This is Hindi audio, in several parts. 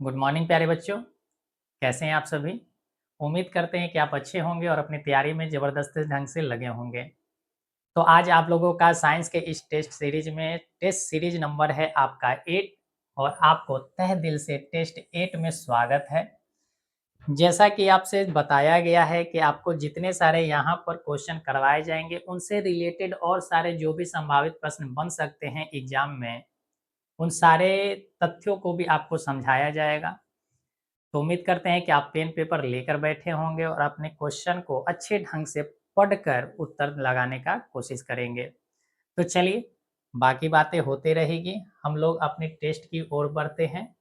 गुड मॉर्निंग प्यारे बच्चों, कैसे हैं आप सभी। उम्मीद करते हैं कि आप अच्छे होंगे और अपनी तैयारी में ज़बरदस्त ढंग से लगे होंगे। तो आज आप लोगों का साइंस के इस टेस्ट सीरीज नंबर है आपका 8 और आपको तहे दिल से टेस्ट 8 में स्वागत है। जैसा कि आपसे बताया गया है कि आपको जितने सारे यहाँ पर क्वेश्चन करवाए जाएंगे उनसे रिलेटेड और सारे जो भी संभावित प्रश्न बन सकते हैं एग्जाम में, उन सारे तथ्यों को भी आपको समझाया जाएगा। तो उम्मीद करते हैं कि आप पेन पेपर लेकर बैठे होंगे और अपने क्वेश्चन को अच्छे ढंग से पढ़कर उत्तर लगाने का कोशिश करेंगे। तो चलिए, बाकी बातें होते रहेगी, हम लोग अपने टेस्ट की ओर बढ़ते हैं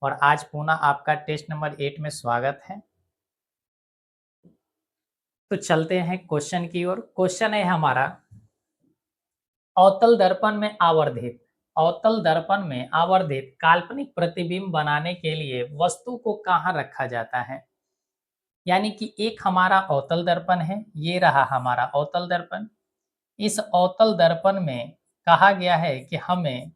और आज पुनः आपका टेस्ट नंबर 8 में स्वागत है। तो चलते हैं क्वेश्चन की ओर। क्वेश्चन है हमारा, अवतल दर्पण में आवर्धित काल्पनिक प्रतिबिंब बनाने के लिए वस्तु को कहाँ रखा जाता है। यानी कि एक हमारा अवतल दर्पण है, ये रहा हमारा अवतल दर्पण। इस अवतल दर्पण में कहा गया है कि हमें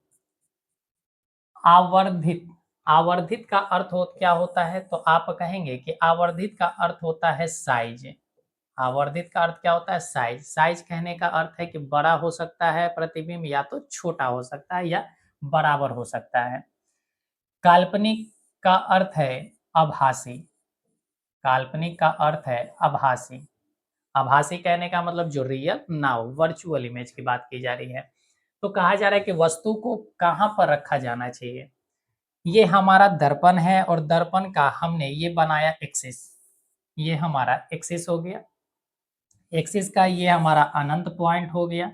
आवर्धित आवर्धित का अर्थ क्या होता है, तो आप कहेंगे कि आवर्धित का अर्थ होता है साइज। आवर्धित का अर्थ क्या होता है? साइज। साइज कहने का अर्थ है कि बड़ा हो सकता है प्रतिबिंब, या तो छोटा हो सकता है या बराबर हो सकता है। काल्पनिक का अर्थ है आभासी। काल्पनिक का अर्थ है आभासी। आभासी कहने का मतलब जो रियल ना हो, वर्चुअल इमेज की बात की जा रही है। तो कहा जा रहा है कि वस्तु को कहाँ पर रखा जाना चाहिए। ये हमारा दर्पण है और दर्पण का हमने ये बनाया एक्सिस। ये हमारा एक्सिस हो गया। एक्सिस का ये हमारा अनंत पॉइंट हो गया,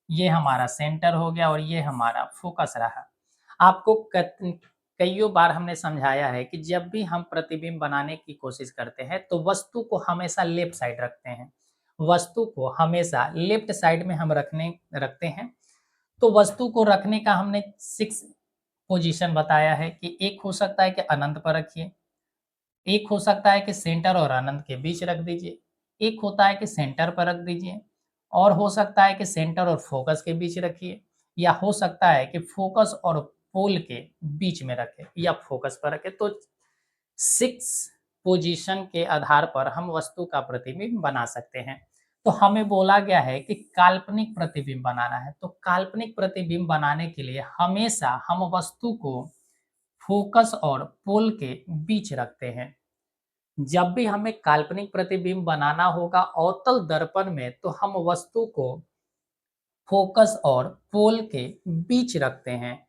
ये हमारा सेंटर हो गया और ये हमारा फोकस रहा। आपको कईयों बार हमने समझाया है कि जब भी हम प्रतिबिंब बनाने की कोशिश करते हैं तो वस्तु को हमेशा लेफ्ट साइड रखते हैं। वस्तु को हमेशा लेफ्ट साइड में हम रखते हैं। तो वस्तु को रखने का हमने 6 पोजीशन बताया है कि एक हो सकता है कि अनंत पर रखिए, एक हो सकता है कि सेंटर और अनंत के बीच रख दीजिए, एक होता है कि सेंटर पर रख दीजिए, और हो सकता है कि सेंटर और फोकस के बीच रखिए, या हो सकता है कि फोकस और पोल के बीच में रखें या फोकस पर रखें। तो 6 पोजीशन के आधार पर हम वस्तु का प्रतिबिंब बना सकते हैं। तो हमें बोला गया है कि काल्पनिक प्रतिबिंब बनाना है। तो काल्पनिक प्रतिबिंब बनाने के लिए हमेशा हम वस्तु को फोकस और पोल के बीच रखते हैं। जब भी हमें काल्पनिक प्रतिबिंब बनाना होगा अवतल दर्पण में, तो हम वस्तु को फोकस और पोल के बीच रखते हैं।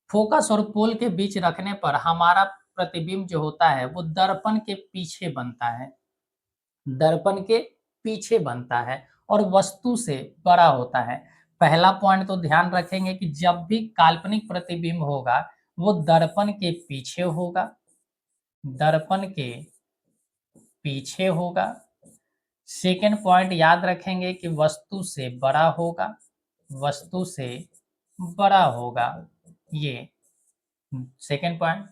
फोकस और पोल के बीच रखने पर हमारा प्रतिबिंब जो होता है वो दर्पण के पीछे बनता है। दर्पण के पीछे बनता है और वस्तु से बड़ा होता है। पहला पॉइंट तो ध्यान रखेंगे कि जब भी काल्पनिक प्रतिबिंब होगा वो दर्पण के पीछे होगा, दर्पण के पीछे होगा। सेकेंड पॉइंट याद रखेंगे कि वस्तु से बड़ा होगा, वस्तु से बड़ा होगा। ये सेकेंड पॉइंट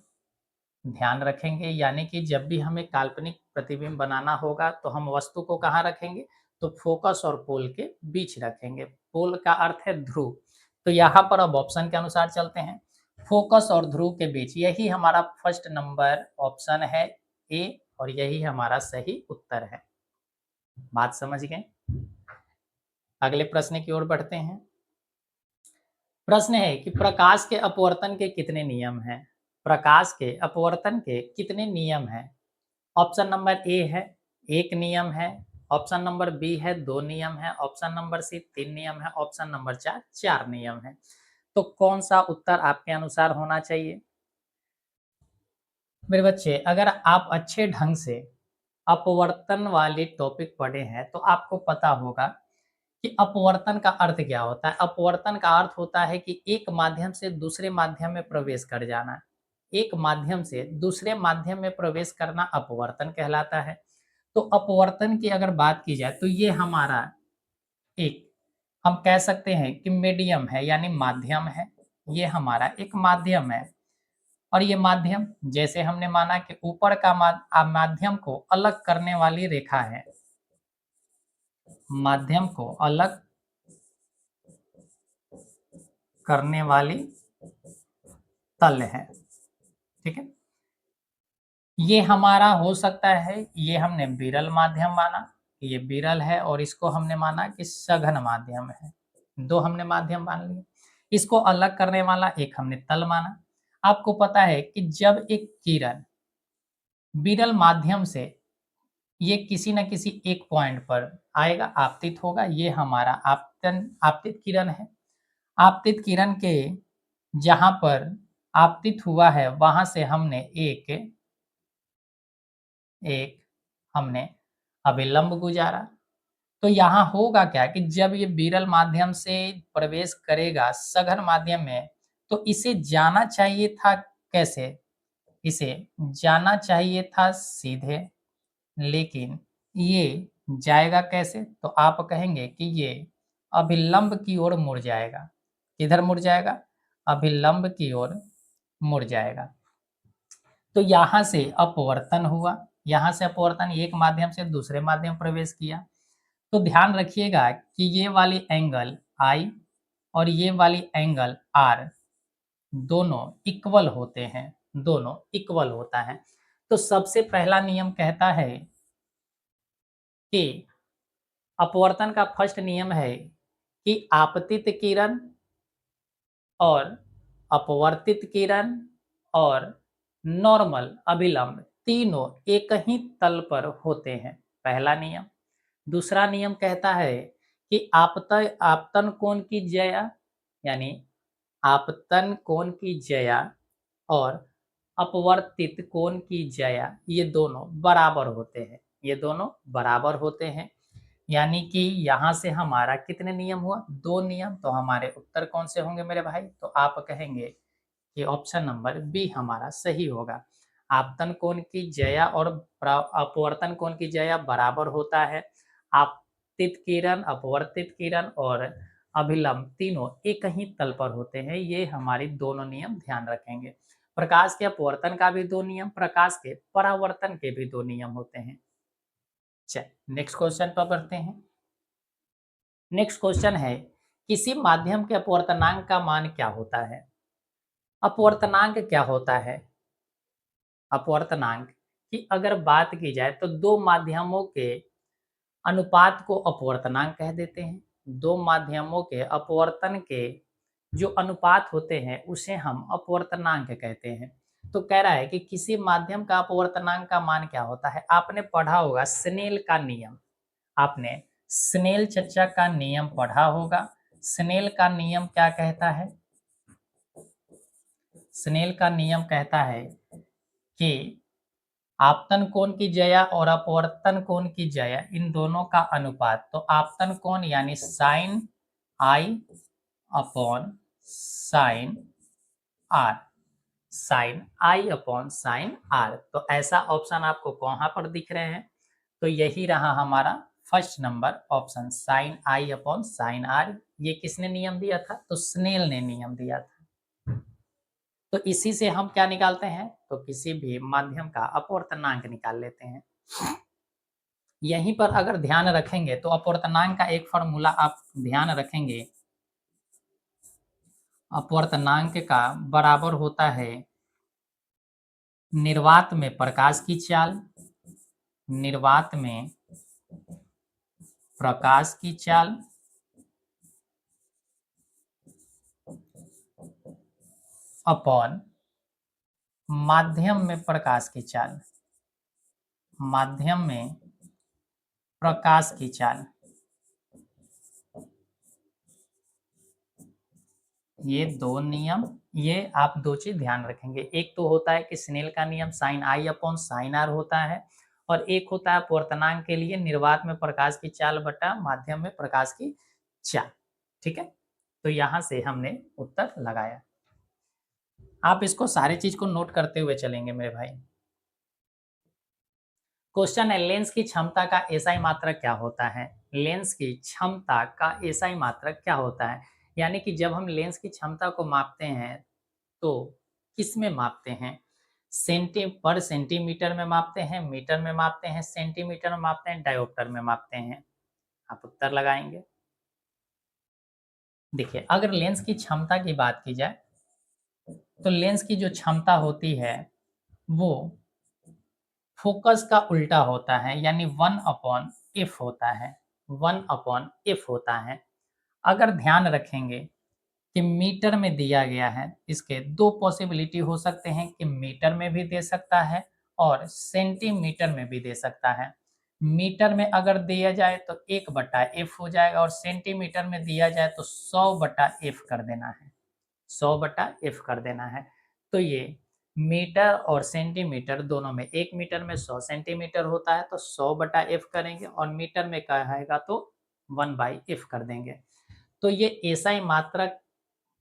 ध्यान रखेंगे। यानी कि जब भी हमें काल्पनिक प्रतिबिंब बनाना होगा तो हम वस्तु को कहाँ रखेंगे, तो फोकस और पोल के बीच रखेंगे। पोल का अर्थ है ध्रुव। तो यहाँ पर अब ऑप्शन के अनुसार चलते हैं। फोकस और ध्रुव के बीच, यही हमारा फर्स्ट नंबर ऑप्शन है ए, और यही हमारा सही उत्तर है। बात समझ गए। अगले प्रश्न की ओर बढ़ते हैं। प्रश्न है कि प्रकाश के अपवर्तन के कितने नियम हैं। प्रकाश के अपवर्तन के कितने नियम हैं। ऑप्शन नंबर ए है 1 नियम है, ऑप्शन नंबर बी है 2 नियम है, ऑप्शन नंबर सी 3 नियम है, ऑप्शन नंबर 4 नियम है। तो कौन सा उत्तर आपके अनुसार होना चाहिए। मेरे बच्चे, अगर आप अच्छे ढंग से अपवर्तन वाले टॉपिक पढ़े हैं तो आपको पता होगा कि अपवर्तन का अर्थ क्या होता है। अपवर्तन का अर्थ होता है कि एक माध्यम से दूसरे माध्यम में प्रवेश कर जाना। एक माध्यम से दूसरे माध्यम में प्रवेश करना अपवर्तन कहलाता है। तो अपवर्तन की अगर बात की जाए तो ये हमारा एक, हम कह सकते हैं कि मीडियम है, यानी माध्यम है। ये हमारा एक माध्यम है और ये माध्यम, जैसे हमने माना कि ऊपर का माध्यम को अलग करने वाली रेखा है, माध्यम को अलग करने वाली तल है। ठीक है। ये हमारा हो सकता है, ये हमने विरल माध्यम माना, ये विरल है, और इसको हमने माना कि सघन माध्यम है। 2 हमने माध्यम मान लिए। इसको अलग करने वाला एक हमने तल माना। आपको पता है कि जब एक किरण विरल माध्यम से ये किसी न किसी एक पॉइंट पर आएगा, आपतित होगा, ये हमारा आपतित किरण है। आपतित किरण के जहाँ पर आपतित हुआ है, वहाँ से हमने एक एक हमने अभिलंब गुजारा। तो यहाँ होगा क्या कि जब ये विरल माध्यम से प्रवेश करेगा सघन माध्यम में, तो इसे जाना चाहिए था कैसे? इसे जाना चाहिए था सीधे, लेकिन ये जाएगा कैसे? तो आप कहेंगे कि ये अभिलंब की ओर मुड़ जाएगा। किधर मुड़ जाएगा? अभिलंब की ओर मुड़ जाएगा। तो यहाँ से अपवर्तन हुआ, यहाँ से अपवर्तन एक माध्यम से दूसरे माध्यम प्रवेश किया। तो ध्यान रखिएगा कि ये वाली एंगल I और ये वाली एंगल R दोनों इक्वल होते हैं, दोनों इक्वल होता है। तो सबसे पहला नियम कहता है कि अपवर्तन का फर्स्ट नियम है कि आपतित किरण और अपवर्तित किरण और नॉर्मल अभिलंब तीनों एक ही तल पर होते हैं, पहला नियम। दूसरा नियम कहता है कि आपतन कोण की ज्या, यानी आपतन कोण की ज्या और अपवर्तित कोण की ज्या, ये दोनों बराबर होते हैं, ये दोनों बराबर होते हैं। यानी कि यहाँ से हमारा कितने नियम हुआ? 2 नियम। तो हमारे उत्तर कौन से होंगे मेरे भाई? तो आप कहेंगे कि ऑप्शन नंबर बी हमारा सही होगा। आपतन कोण की ज्या और अपवर्तन कोण की ज्या बराबर होता है। आपतित किरण, अपवर्तित किरण और अभिलंब तीनों एक ही तल पर होते हैं। ये हमारी दोनों नियम ध्यान रखेंगे। प्रकाश के अपवर्तन का भी 2 नियम, प्रकाश के परावर्तन के भी 2 नियम होते हैं। चलिए नेक्स्ट क्वेश्चन पर बढ़ते हैं। नेक्स्ट क्वेश्चन है, किसी माध्यम के अपवर्तनांक का मान क्या होता है? अपवर्तनांक क्या होता है? अपवर्तनांक की अगर बात की जाए तो 2 माध्यमों के अनुपात को अपवर्तनांक कह देते हैं। 2 माध्यमों के अपवर्तन के जो अनुपात होते हैं उसे हम अपवर्तनांक कहते हैं। तो कह रहा है कि किसी माध्यम का अपवर्तनांक का मान क्या होता है? आपने पढ़ा होगा स्नेल का नियम। आपने स्नेल चर्चा का नियम पढ़ा होगा। स्नेल का नियम क्या कहता है? स्नेल का नियम कहता है कि आपतन कोण की ज्या और अपवर्तन कोण की ज्या, इन दोनों का अनुपात। तो आपतन कोण यानी sine I upon sine R, sine I upon sine R. तो ऐसा ऑप्शन आपको कहाँ पर दिख रहे हैं? तो यही रहा हमारा first number option, sine I upon sine R. ये किसने नियम दिया था? तो स्नेल ने नियम दिया था। तो इसी से हम क्या निकालते हैं? तो किसी भी माध्यम का अपवर्तनांक निकाल लेते हैं। यहीं पर अगर ध्यान रखेंगे तो अपवर्तनांक का एक फॉर्मूला आप ध्यान रखेंगे, अपवर्तनांक का बराबर होता है निर्वात में प्रकाश की चाल, निर्वात में प्रकाश की चाल अपॉन माध्यम में प्रकाश की चाल, माध्यम में प्रकाश की चाल। ये 2 नियम, ये आप 2 चीज ध्यान रखेंगे। एक तो होता है कि स्नेल का नियम sine I upon sine R होता है, और एक होता है अपवर्तनांक के लिए निर्वात में प्रकाश की चाल बटा माध्यम में प्रकाश की चाल। ठीक है, तो यहाँ से हमने उत्तर लगाया। आप इसको सारी चीज को नोट करते हुए चलेंगे मेरे भाई। क्वेश्चन है, लेंस की क्षमता का एसआई मात्रक क्या होता है? लेंस की क्षमता का एसआई मात्रक क्या होता है? यानी कि जब हम लेंस की क्षमता को मापते हैं तो किस में मापते हैं? पर सेंटीमीटर में मापते हैं, मीटर में मापते हैं, सेंटीमीटर में मापते हैं, डायोप्टर में मापते हैं? आप उत्तर लगाएंगे। देखिए, अगर लेंस की क्षमता की बात की जाए तो लेंस की जो क्षमता होती है वो फोकस का उल्टा होता है, यानी 1 अपॉन एफ होता है, 1 अपॉन एफ होता है। अगर ध्यान रखेंगे कि मीटर में दिया गया है, इसके दो पॉसिबिलिटी हो सकते हैं कि मीटर में भी दे सकता है और सेंटीमीटर में भी दे सकता है। मीटर में अगर दिया जाए तो 1/f हो जाएगा और सेंटीमीटर में दिया जाए तो 100/f कर देना है, 100/f कर देना है। तो ये मीटर और सेंटीमीटर दोनों में, 1 मीटर में 100 सेंटीमीटर होता है तो 100/f करेंगे और मीटर में कहेगा तो 1/f कर देंगे। तो ये एसआई मात्रक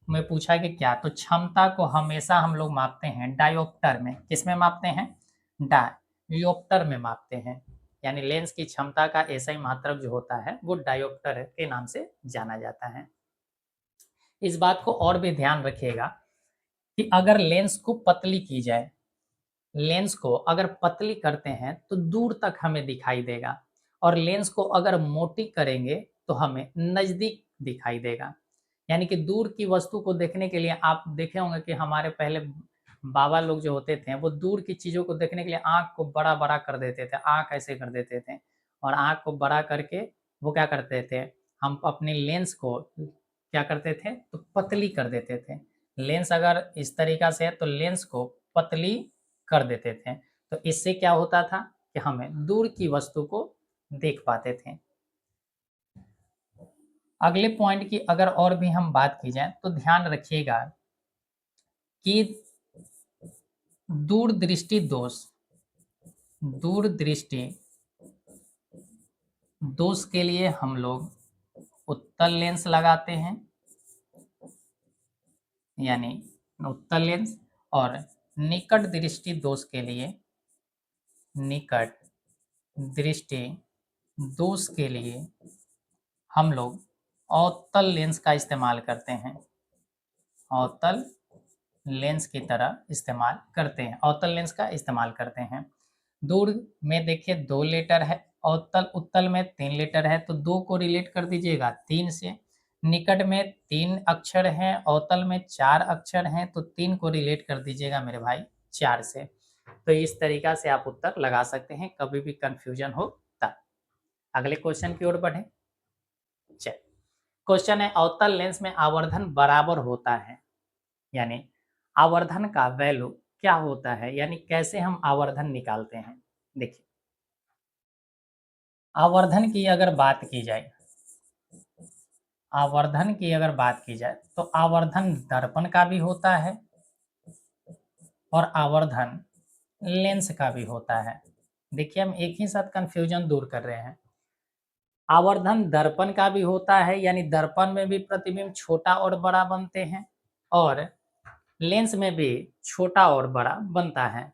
में पूछा कि क्या, तो क्षमता को हमेशा हम लोग मापते हैं डायोप्टर में। किसमें मापते हैं? डायोप्टर में मापते हैं, यानी लेंस की क्षमता का एसआई मात्रक जो होता है वो डायोप्टर के नाम से जाना जाता है। इस बात को और भी ध्यान रखिएगा कि अगर लेंस को पतली की जाए, लेंस को अगर पतली करते हैं तो दूर तक हमें दिखाई देगा और लेंस को अगर मोटी करेंगे तो हमें नज़दीक दिखाई देगा। यानी कि दूर की वस्तु को देखने के लिए आप देखे होंगे कि हमारे पहले बाबा लोग जो होते थे वो दूर की चीज़ों को देखने के लिए आँख को बड़ा-बड़ा कर देते थे, आँख ऐसे कर देते थे और आँख को बड़ा करके वो क्या करते थे, हम अपनी लेंस को क्या करते थे, तो पतली कर देते थे। लेंस अगर इस तरीका से है तो लेंस को पतली कर देते थे। तो इससे क्या होता था कि हमें दूर की वस्तु को देख पाते थे। अगले पॉइंट की अगर और भी हम बात की जाए तो ध्यान रखिएगा कि दूरदृष्टि दोष, दूरदृष्टि दोष के लिए हम लोग उत्तल लेंस लगाते हैं, यानी उत्तल लेंस, और निकट दृष्टि दोष के लिए, निकट दृष्टि दोष के लिए हम लोग अवतल लेंस का इस्तेमाल करते हैं, अवतल लेंस की तरह इस्तेमाल करते हैं, अवतल लेंस का इस्तेमाल करते हैं। दूर में देखिए 2 लेटर है, अवतल उत्तल में 3 लेटर है तो 2 को रिलेट कर दीजिएगा 3 से। निकट में 3 अक्षर हैं, अवतल में 4 अक्षर हैं तो 3 को रिलेट कर दीजिएगा मेरे भाई 4 से। तो इस तरीका से आप उत्तर लगा सकते हैं, कभी भी कंफ्यूजन हो तब। अगले क्वेश्चन की ओर बढ़ें। चल, क्वेश्चन है अवतल लेंस में आवर्धन बराबर होता है, यानी आवर्धन का वैल्यू क्या होता है, यानी कैसे हम आवर्धन निकालते हैं। देखिए, आवर्धन की अगर बात की जाए, आवर्धन की अगर बात की जाए तो आवर्धन दर्पण का भी होता है और आवर्धन लेंस का भी होता है। देखिए, हम एक ही साथ कंफ्यूजन दूर कर रहे हैं। आवर्धन दर्पण का भी होता है, यानी दर्पण में भी प्रतिबिंब छोटा और बड़ा बनते हैं और लेंस में भी छोटा और बड़ा बनता है।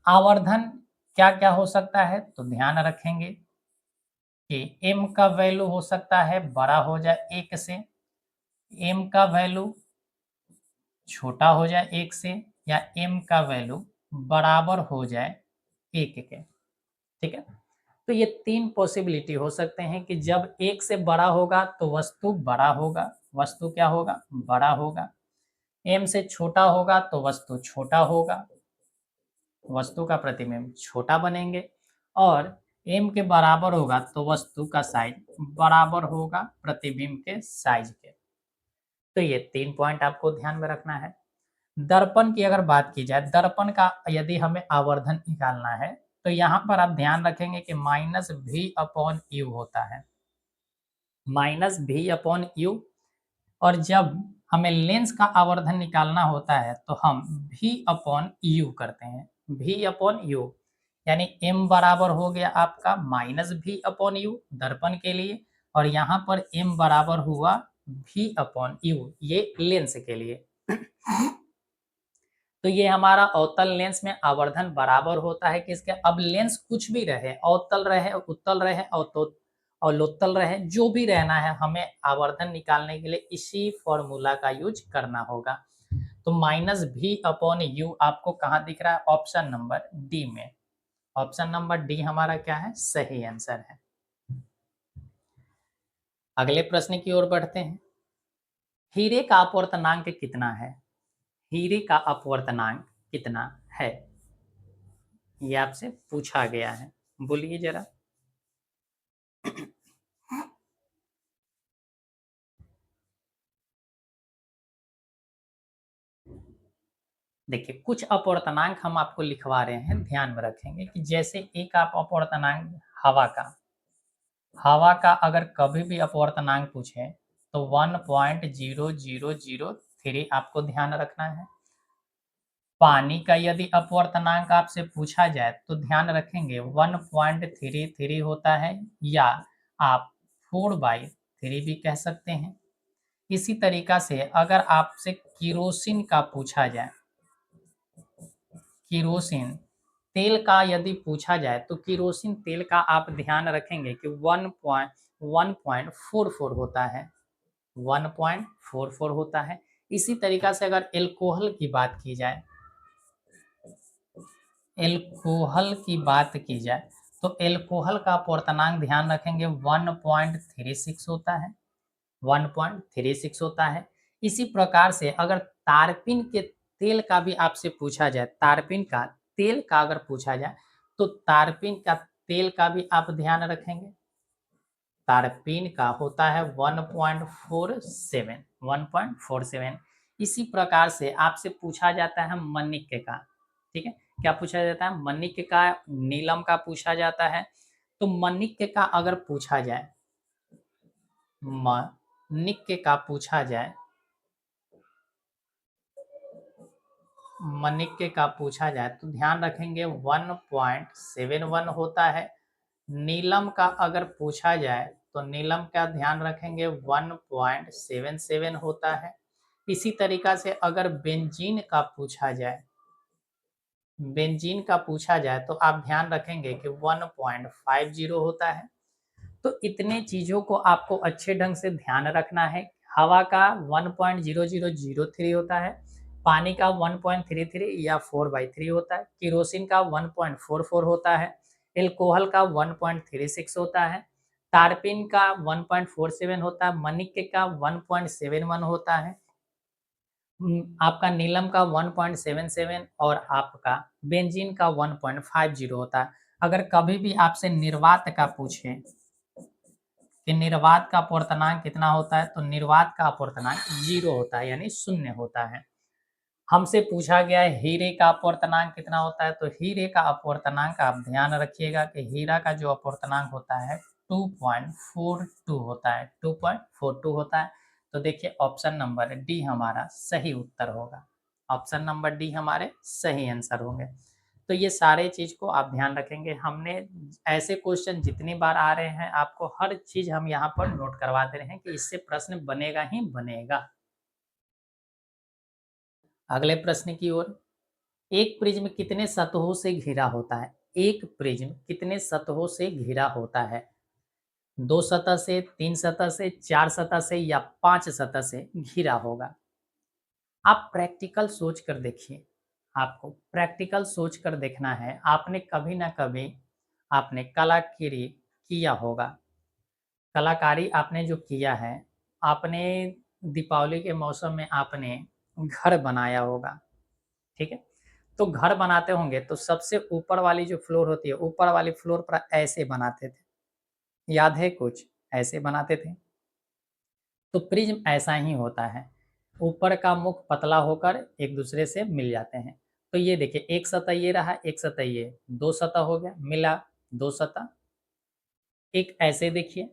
आवर्धन क्या-क्या हो सकता है, तो ध्यान रखेंगे कि m का वैल्यू हो सकता है बड़ा हो जाए 1 से, m का वैल्यू छोटा हो जाए 1 से, या m का वैल्यू बराबर हो जाए 1 के। ठीक है? तो ये 3 पॉसिबिलिटी हो सकते हैं कि जब 1 से बड़ा होगा तो वस्तु बड़ा होगा, वस्तु क्या होगा? बड़ा होगा। m से छोटा होगा तो वस्तु छोटा होगा, वस्तु का प्रतिबिंब छोटा बनेंगे, और m के बराबर होगा तो वस्तु का साइज बराबर होगा प्रतिबिंब के साइज के। तो ये 3 पॉइंट आपको ध्यान में रखना है। दर्पण की अगर बात की जाए, दर्पण का यदि हमें आवर्धन निकालना है तो यहाँ पर आप ध्यान रखेंगे कि -v/u होता है, -v/u। और जब हमें लेंस का आवर्धन निकालना होता है तो हम v/u करते हैं, v/u, यानी m बराबर हो गया आपका -v/u दर्पण के लिए, और यहाँ पर m बराबर हुआ v/u, ये लेंस के लिए। तो ये हमारा अवतल लेंस में आवर्धन बराबर होता है किसके? अब लेंस कुछ भी रहे, अवतल रहे, उत्तल रहे, अवलोत्तल रहे, जो भी रहना है, हमें आवर्धन निकालने के लिए इसी फॉर्मूला का यूज करना होगा। तो -v/u आपको कहाँ दिख रहा है? ऑप्शन नंबर डी में। ऑप्शन नंबर डी हमारा क्या है? सही आंसर है। अगले प्रश्न की ओर बढ़ते हैं। हीरे का अपवर्तनांक कितना है? हीरे का अपवर्तनांक कितना है? ये आपसे पूछा गया है, बोलिए जरा। देखिए कुछ अपूर्णांक हम आपको लिखवा रहे हैं, ध्यान में रखेंगे कि जैसे एक आप अपूर्णांक हवा का अगर कभी भी अपवर्तनांक पूछे तो 1.0003 आपको ध्यान रखना है। पानी का यदि अपवर्तनांक आपसे पूछा जाए तो ध्यान रखेंगे 1.33 होता है, या आप 4/3 भी कह सकते हैं। इसी तरीका से अगर आपसे केरोसिन का पूछा जाए, केरोसिन तेल का यदि पूछा जाए तो केरोसिन तेल का आप ध्यान रखेंगे कि 1.44 होता है, 1.44 होता है। इसी तरीका से अगर एल्कोहल की बात की जाए, एल्कोहल की बात की जाए तो एल्कोहल का पूर्णांक ध्यान रखेंगे 1.36 होता है, 1.36 होता है। इसी प्रकार से अगर तारपीन के तेल का भी आपसे पूछा जाए, तारपीन का तेल का अगर पूछा जाए तो तारपीन का तेल का भी आप ध्यान रखेंगे, तारपीन का होता है 1.47, 1.47। इसी प्रकार से आपसे पूछा जाता है मनिक्य का, ठीक है, क्या पूछा जाता है, मनिक्य का, नीलम का पूछा जाता है। तो मनिक्य का अगर पूछा जाए, मनिक्य का पूछा जाए, मनिक्य का पूछा जाए तो ध्यान रखेंगे 1.71 होता है। नीलम का अगर पूछा जाए तो नीलम का ध्यान रखेंगे 1.77 होता है। इसी तरीका से अगर बेंजीन का पूछा जाए, बेंजीन का पूछा जाए तो आप ध्यान रखेंगे कि 1.50 होता है। तो इतने चीज़ों को आपको अच्छे ढंग से ध्यान रखना है। हवा का 1.0003 होता है, पानी का 1.33 या 4/3 होता है, केरोसिन का 1.44 होता है, एल्कोहल का 1.36 होता है, तारपीन का 1.47 होता है, मनिक्य का 1.71 होता है, आपका नीलम का 1.77 और आपका बेंजीन का 1.50 होता है। अगर कभी भी आपसे निर्वात का पूछें कि निर्वात का अपूर्णांक कितना होता है, तो निर्वात का अपूर्णांक 0 होता है, यानी शून्य होता है। हमसे पूछा गया है हीरे का अपूर्णांक कितना होता है, तो हीरे का अपूर्णांक आप ध्यान रखिएगा कि हीरा का जो अपूर्णांक होता है 2.42 होता है, 2.42 होता है। तो देखिए ऑप्शन नंबर डी हमारा सही उत्तर होगा, ऑप्शन नंबर डी हमारे सही आंसर होंगे। तो ये सारे चीज को आप ध्यान रखेंगे, हमने ऐसे क्वेश्चन जितनी बार आ रहे हैं आपको हर चीज हम यहाँ पर नोट करवा दे रहे हैं कि इससे प्रश्न बनेगा ही बनेगा। अगले प्रश्न की ओर, एक प्रिज्म कितने सतहों से घिरा होता है, एक प्रिज्म कितने सतहों से घिरा होता है, 2 सतह से, 3 सतह से, 4 सतह से या 5 सतह से घिरा होगा। आप प्रैक्टिकल सोच कर देखिए, आपको प्रैक्टिकल सोच कर देखना है। आपने कभी ना कभी आपने कलाकारी किया होगा, कलाकारी आपने जो किया है, आपने दीपावली के मौसम में आपने घर बनाया होगा, ठीक है? तो घर बनाते होंगे तो सबसे ऊपर वाली जो फ्लोर होती है, ऊपर वाली फ्लोर पर ऐसे बनाते थे, याद है कुछ? ऐसे बनाते थे। तो प्रिज्म ऐसा ही होता है, ऊपर का मुख पतला होकर एक दूसरे से मिल जाते हैं। तो ये देखिए एक सतह ये रहा, एक सतह ये, 2 सतह हो गया, मिला 2 सतह। एक ऐसे देखिए,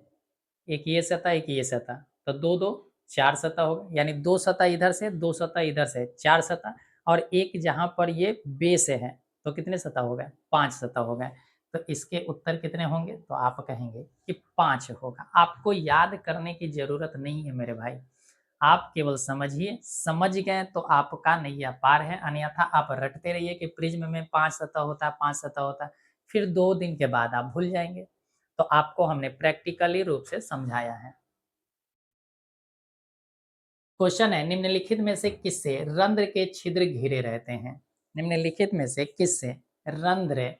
एक ये सतह, एक ये सतह, तो 2-2 4 सतह हो गए, यानी 2 सतह इधर से, 2 सतह इधर से, 4 सतह, और एक जहाँ पर ये बेस है, तो कितने सतह हो गए? 5 सतह हो गए। तो इसके उत्तर कितने होंगे? तो आप कहेंगे कि 5 होगा। आपको याद करने की ज़रूरत नहीं है मेरे भाई, आप केवल समझिए, समझ गए तो आपका नैया पार है, अन्यथा आप रटते रहिए कि प्रिज्म में 5 सतह होता है, 5 सतह होता है, फिर 2 दिन के बाद आप भूल जाएँगे। तो आपको हमने प्रैक्टिकली रूप से समझाया है। क्वेश्चन है, निम्नलिखित में से किससे रंध्र के छिद्र घिरे रहते हैं? निम्नलिखित में से किससे रंध्र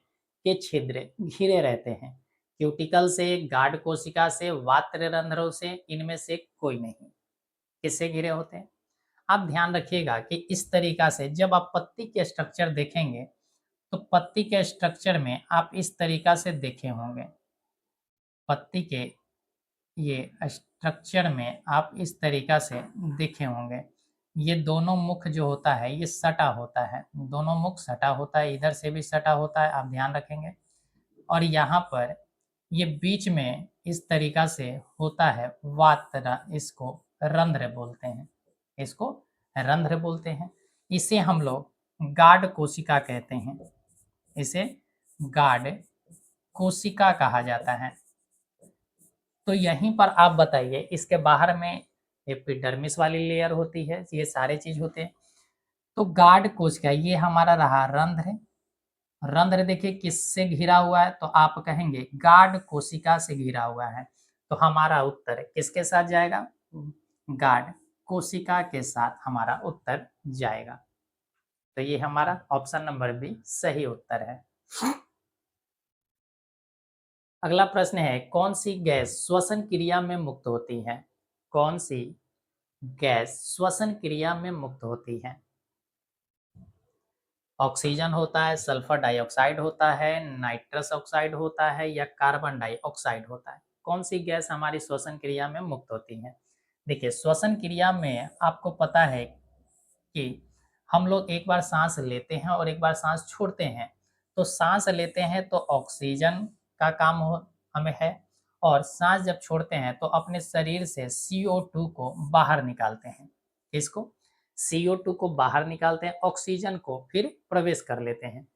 के छिद्र घिरे रहते हैं? क्यूटिकल से, गार्ड कोशिका से, वात्र रंध्रों से, इनमें से कोई नहीं। किससे घिरे होते हैं? आप ध्यान रखिएगा कि इस तरीका से जब आप पत्ती के स्ट्रक्चर देखेंगे तो पत्ती के स्ट्रक्चर में आप इस तरीका से देखे होंगे, पत्ती के ये स्ट्रक्चर में आप इस तरीका से देखे होंगे। ये दोनों मुख जो होता है ये सटा होता है, दोनों मुख सटा होता है, इधर से भी सटा होता है, आप ध्यान रखेंगे। और यहाँ पर ये बीच में इस तरीका से होता है वात, इसको रंध्र बोलते हैं, इसको रंध्र बोलते हैं। इसे हम लोग गार्ड कोशिका कहते हैं, इसे गार्ड कोशिका कहा जाता है। तो यहीं पर आप बताइए, इसके बाहर में एपिडर्मिस वाली लेयर होती है, ये सारे चीज होते हैं। तो गार्ड कोशिका ये हमारा रहा रंध्र। रंध्र देखिए किससे घिरा हुआ है, तो आप कहेंगे गार्ड कोशिका से घिरा हुआ है। तो हमारा उत्तर किसके साथ जाएगा, गार्ड कोशिका के साथ हमारा उत्तर जाएगा। तो ये हमारा ऑप्शन नंबर बी सही उत्तर है। अगला प्रश्न है, कौन सी गैस श्वसन क्रिया में मुक्त होती है, कौन सी गैस श्वसन क्रिया में मुक्त होती है। ऑक्सीजन होता है, सल्फर डाइऑक्साइड होता है, नाइट्रस ऑक्साइड होता है, या कार्बन डाइऑक्साइड होता है। कौन सी गैस हमारी श्वसन क्रिया में मुक्त होती है। देखिए श्वसन क्रिया में आपको पता है कि हम लोग एक बार सांस लेते हैं और एक बार सांस छोड़ते हैं। तो सांस लेते हैं तो ऑक्सीजन का काम हो हमें है, और सांस जब छोड़ते हैं तो अपने शरीर से CO2 को बाहर निकालते हैं। इसको CO2 को बाहर निकालते हैं, ऑक्सीजन को फिर प्रवेश कर लेते हैं।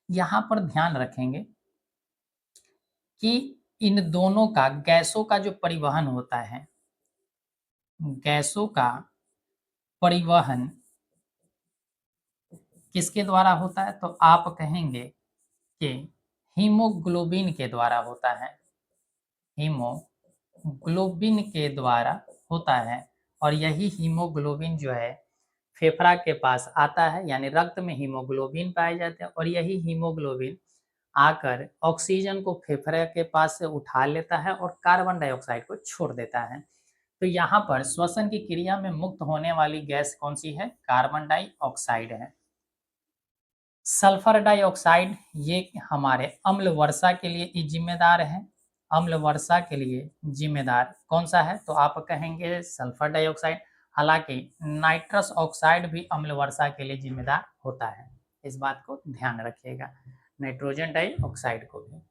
यहाँ पर ध्यान रखेंगे कि इन दोनों का, गैसों का जो परिवहन होता है, गैसों का परिवहन किसके द्वारा होता है, तो आप कहेंगे कि हीमोग्लोबिन के द्वारा होता है, हीमोग्लोबिन के द्वारा होता है। और यही हीमोग्लोबिन जो है फेफड़ा के पास आता है, यानी रक्त में हीमोग्लोबिन पाए जाते हैं, और यही हीमोग्लोबिन आकर ऑक्सीजन को फेफड़े के पास से उठा लेता है और कार्बन डाइऑक्साइड को छोड़ देता है। तो यहाँ पर श्वसन की क्रिया में मुक्त होने वाली गैस कौन सी है, कार्बन डाइऑक्साइड है। सल्फर डाइऑक्साइड ये हमारे अम्ल वर्षा के लिए जिम्मेदार है, अम्ल वर्षा के लिए जिम्मेदार कौन सा है, तो आप कहेंगे सल्फर डाइऑक्साइड। हालांकि नाइट्रस ऑक्साइड भी अम्ल वर्षा के लिए जिम्मेदार होता है, इस बात को ध्यान रखिएगा, नाइट्रोजन डाइऑक्साइड को भी।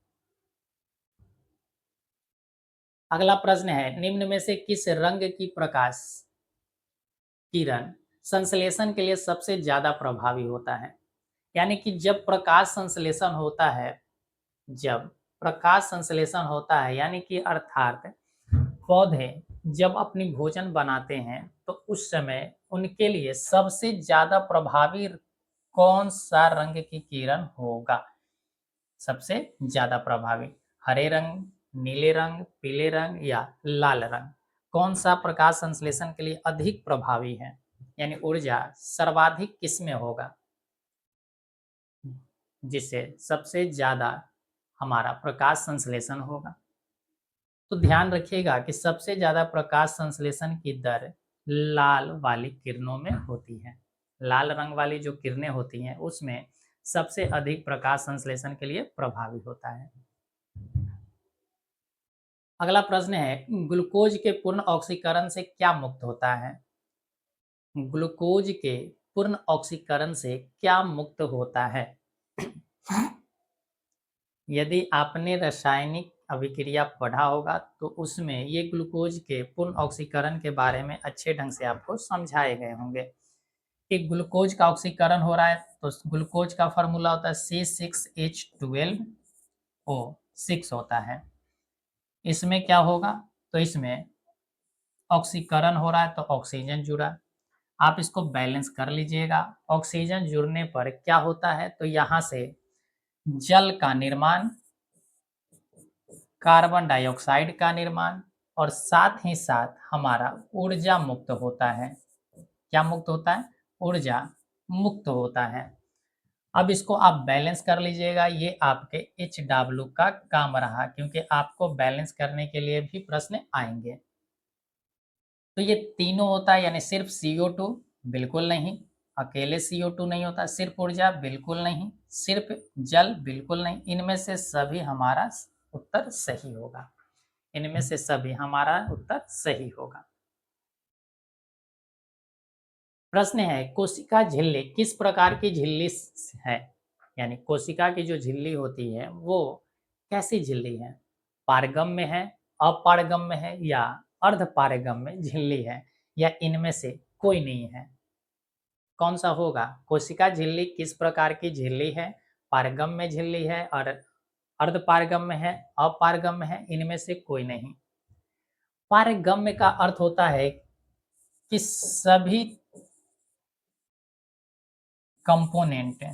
अगला प्रश्न है, निम्न में से किस रंग की प्रकाश किरण संश्लेषण के लिए सबसे ज्यादा प्रभावी होता है। यानी कि जब प्रकाश संश्लेषण होता है, जब प्रकाश संश्लेषण होता है यानी कि अर्थात पौधे जब अपनी भोजन बनाते हैं तो उस समय उनके लिए सबसे ज्यादा प्रभावी कौन सा रंग की किरण होगा, सबसे ज्यादा प्रभावी हरे रंग, नीले रंग, पीले रंग या लाल रंग, कौन सा प्रकाश संश्लेषण के लिए अधिक प्रभावी है, यानी ऊर्जा सर्वाधिक किसमें होगा, जिससे सबसे ज्यादा हमारा प्रकाश संश्लेषण होगा। तो ध्यान रखिएगा कि सबसे ज्यादा प्रकाश संश्लेषण की दर लाल वाली किरणों में होती है, लाल रंग वाली जो किरणें होती हैं उसमें सबसे अधिक प्रकाश संश्लेषण के लिए प्रभावी होता है। अगला प्रश्न है, ग्लूकोज के पूर्ण ऑक्सीकरण से क्या मुक्त होता है। ग्लूकोज के पूर्ण ऑक्सीकरण से क्या मुक्त होता है। यदि आपने रासायनिक अभिक्रिया पढ़ा होगा तो उसमें ये ग्लूकोज के पूर्ण ऑक्सीकरण के बारे में अच्छे ढंग से आपको समझाए गए होंगे कि ग्लूकोज का ऑक्सीकरण हो रहा है तो ग्लूकोज का फॉर्मूला होता है C6H12O6 होता है। इसमें क्या होगा, तो इसमें ऑक्सीकरण हो रहा है तो ऑक्सीजन जुड़ा, आप इसको बैलेंस कर लीजिएगा। ऑक्सीजन जुड़ने पर क्या होता है, तो यहाँ से जल का निर्माण, कार्बन डाइऑक्साइड का निर्माण, और साथ ही साथ हमारा ऊर्जा मुक्त होता है। क्या मुक्त होता है, ऊर्जा मुक्त होता है। अब इसको आप बैलेंस कर लीजिएगा, ये आपके HW का काम रहा, क्योंकि आपको बैलेंस करने के लिए भी प्रश्न आएंगे। तो ये तीनों होता है, यानी सिर्फ CO2 बिल्कुल नहीं, अकेले CO2 नहीं होता, सिर्फ ऊर्जा बिल्कुल नहीं, सिर्फ जल बिल्कुल नहीं। इनमें से सभी हमारा उत्तर सही होगा। इनमें से सभी हमारा उत्तर सही होगा। प्रश्न है, कोशिका झिल्ली किस प्रकार की झिल्ली है? यानी कोशिका की जो झिल्ली होती है वो कैसी झिल्ली है? पारगम्य है, अपारगम्य है या अर्धपारगम्य झिल्ली है, या इनमें से कोई नहीं है? कौन सा होगा? कोशिका झिल्ली किस प्रकार की झिल्ली है? पारगम्य झिल्ली है और अर्धपारगम्य है, अपारगम्य है, इनमें से कोई नहीं। पारगम्य का अर्थ होता है कि सभी कंपोनेंट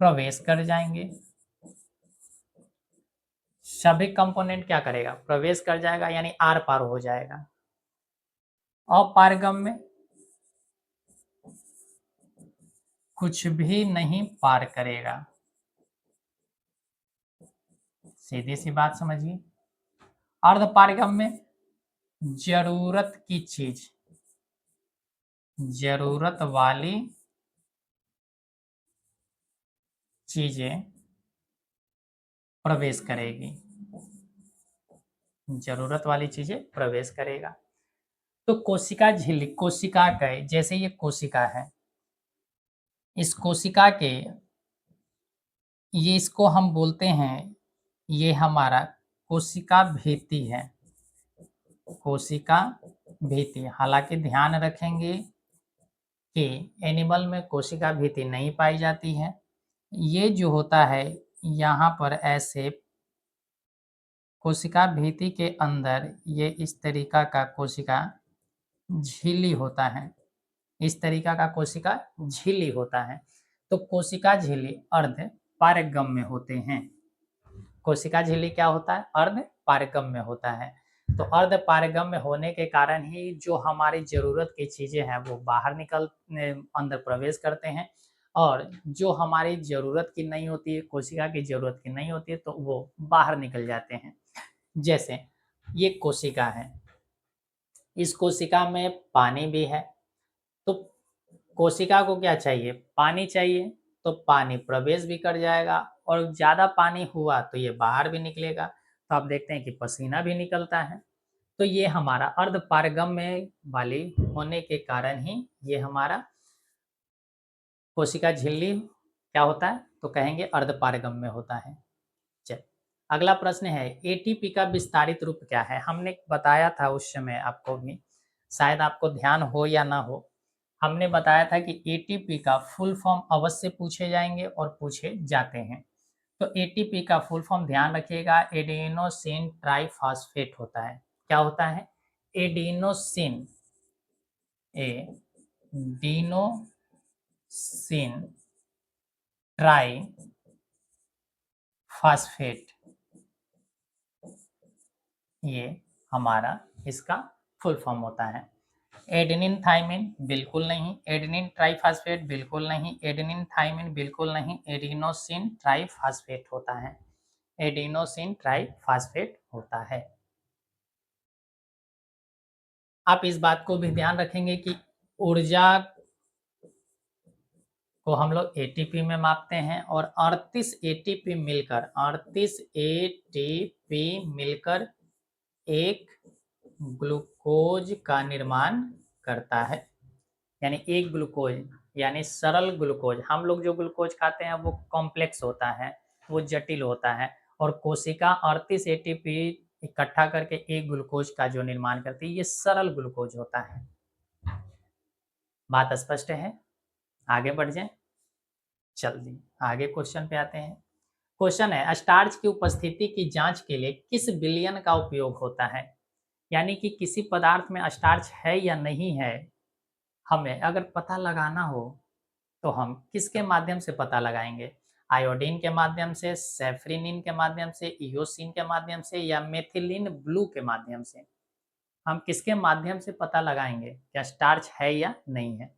प्रवेश कर जाएंगे। सभी कंपोनेंट क्या करेगा? प्रवेश कर जाएगा, यानी आर पार हो जाएगा। अपारगम्य कुछ भी नहीं पार करेगा। सीधी सी बात समझिए। अर्धपारगम्य जरूरत की चीज, जरूरत वाली चीजें प्रवेश करेगी। जरूरत वाली चीजें प्रवेश करेगा। तो कोशिका झिल्ली, कोशिका का जैसे ये कोशिका है, इस कोशिका के ये इसको हम बोलते हैं, ये हमारा कोशिका भित्ति है। कोशिका भित्ति, हालांकि ध्यान रखेंगे कि एनिमल में कोशिका भित्ति नहीं पाई जाती है। ये जो होता है यहाँ पर ऐसे कोशिका भित्ति के अंदर ये इस तरीका का कोशिका झिल्ली होता है। इस तरीका का कोशिका झिल्ली होता है। तो कोशिका झिल्ली अर्ध पारगम्य होते हैं। कोशिका झिल्ली क्या होता है? अर्ध पारगम्य होता है। तो अर्ध पारगम्य होने के कारण ही जो हमारी जरूरत की चीजें हैं वो बाहर निकल अंदर प्रवेश करते हैं, और जो हमारी जरूरत की नहीं होती है, कोशिका की जरूरत की नहीं होती है, तो वो बाहर निकल जाते हैं। जैसे ये कोशिका है, इस कोशिका में पानी भी है, तो कोशिका को क्या चाहिए? पानी चाहिए। तो पानी प्रवेश भी कर जाएगा, और ज़्यादा पानी हुआ तो ये बाहर भी निकलेगा। तो आप देखते हैं कि पसीना भी निकलता है। तो ये हमारा अर्धपारगम्य वाली होने के कारण ही ये हमारा कोशिका झिल्ली क्या होता है? तो कहेंगे अर्धपारगम्य होता है। चल, अगला प्रश्न है, एटीपी का विस्तारित रूप क्या है? हमने बताया था उस समय आपको भी, शायद आपको ध्यान हो या ना हो। हमने बताया था कि एटीपी का फुल फॉर्म अवश्य पूछे जाएंगे और पूछे जाते हैं। तो एटीपी का फुल फॉर्म ध्यान रखिएगा, एडेनोसिन ट्राइफॉस्फेट होता है। क्या होता है? एडेनोसिन, एडेनोसिन ट्राइफॉस्फेट, ये हमारा इसका फुल फॉर्म होता है। एडेनिन थाइमिन बिल्कुल नहीं, एडेनिन ट्राइफॉस्फेट बिल्कुल नहीं, एडेनिन थाइमिन बिल्कुल नहीं, एडिनोसिन ट्राइफॉस्फेट होता है। एडिनोसिन ट्राइफॉस्फेट होता है। आप इस बात को भी ध्यान रखेंगे कि ऊर्जा को हम लोग एटीपी में मापते हैं, और 38 एटीपी मिलकर 38 एटीपी मिलकर एक ग्लूकोज का निर्माण करता है। यानी एक ग्लूकोज, यानी सरल ग्लूकोज। हम लोग जो ग्लूकोज खाते हैं वो कॉम्प्लेक्स होता है, वो जटिल होता है, और कोशिका 38 एटीपी इकट्ठा करके एक ग्लूकोज का जो निर्माण करती है, ये सरल ग्लूकोज होता है। बात स्पष्ट है? आगे बढ़ जाए। जल्दी आगे क्वेश्चन पे आते हैं। क्वेश्चन है, स्टार्च की उपस्थिति की जांच के लिए किस विलयन का उपयोग होता है? यानी कि किसी पदार्थ में स्टार्च है या नहीं है, हमें अगर पता लगाना हो तो हम किसके माध्यम से पता लगाएंगे? आयोडीन के माध्यम से, सेफ्रिनिन के माध्यम से, इयोसिन के माध्यम से, या मेथिलीन ब्लू के माध्यम से? हम किसके माध्यम से पता लगाएंगे कि स्टार्च है या नहीं है?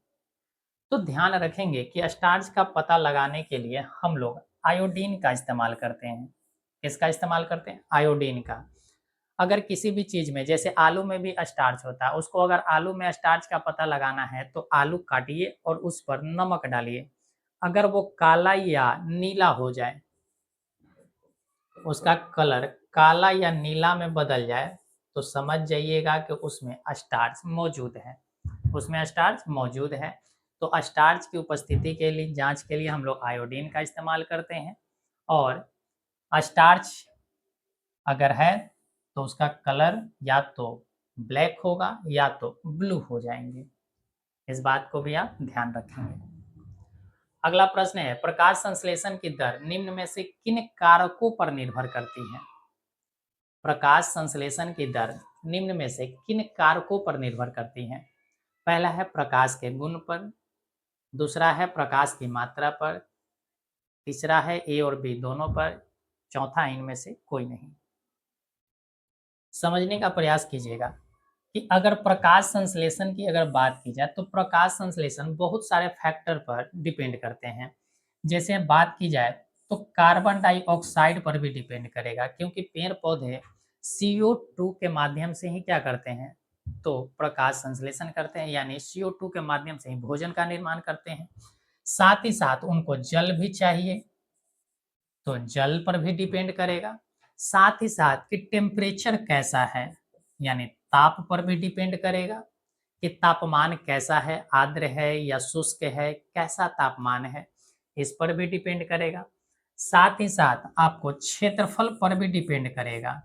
तो ध्यान रखेंगे कि स्टार्च का पता लगाने के लिए हम लोग आयोडीन का इस्तेमाल करते हैं। किसका इस्तेमाल करते हैं? आयोडीन का। अगर किसी भी चीज में, जैसे आलू में भी स्टार्च होता है, उसको अगर आलू में स्टार्च का पता लगाना है तो आलू काटिए और उस पर नमक डालिए। अगर वो काला या नीला हो जाए, उसका कलर काला या नीला में बदल जाए, तो समझ जाइएगा कि उसमें स्टार्च मौजूद है, उसमें स्टार्च मौजूद है। तो स्टार्च की उपस्थिति के लिए, जांच के लिए हम लोग आयोडीन का इस्तेमाल करते हैं। और स्टार्च अगर है तो उसका कलर या तो ब्लैक होगा या तो ब्लू हो जाएंगे। इस बात को भी आप ध्यान रखेंगे। अगला प्रश्न है, प्रकाश संश्लेषण की दर निम्न में से किन कारकों पर निर्भर करती है? प्रकाश संश्लेषण की दर निम्न में से किन कारकों पर निर्भर करती है? पहला है प्रकाश के गुण पर, दूसरा है प्रकाश की मात्रा पर, तीसरा है ए और बी दोनों पर, चौथा इनमें से कोई नहीं। समझने का प्रयास कीजिएगा कि अगर प्रकाश संश्लेषण की अगर बात की जाए तो प्रकाश संश्लेषण बहुत सारे फैक्टर पर डिपेंड करते हैं। जैसे बात की जाए तो कार्बन डाइऑक्साइड पर भी डिपेंड करेगा, क्योंकि पेड़ पौधे CO2 के माध्यम से ही क्या करते हैं, तो प्रकाश संश्लेषण करते हैं, यानी CO2 के माध्यम से ही भोजन का निर्माण करते हैं। साथ ही साथ उनको जल भी चाहिए, तो जल पर भी डिपेंड करेगा। साथ ही साथ कि टेम्परेचर कैसा है, यानी ताप पर भी डिपेंड करेगा कि तापमान कैसा है, आर्द्र है या शुष्क है, कैसा तापमान है, इस पर भी डिपेंड करेगा। साथ ही साथ आपको क्षेत्रफल पर भी डिपेंड करेगा।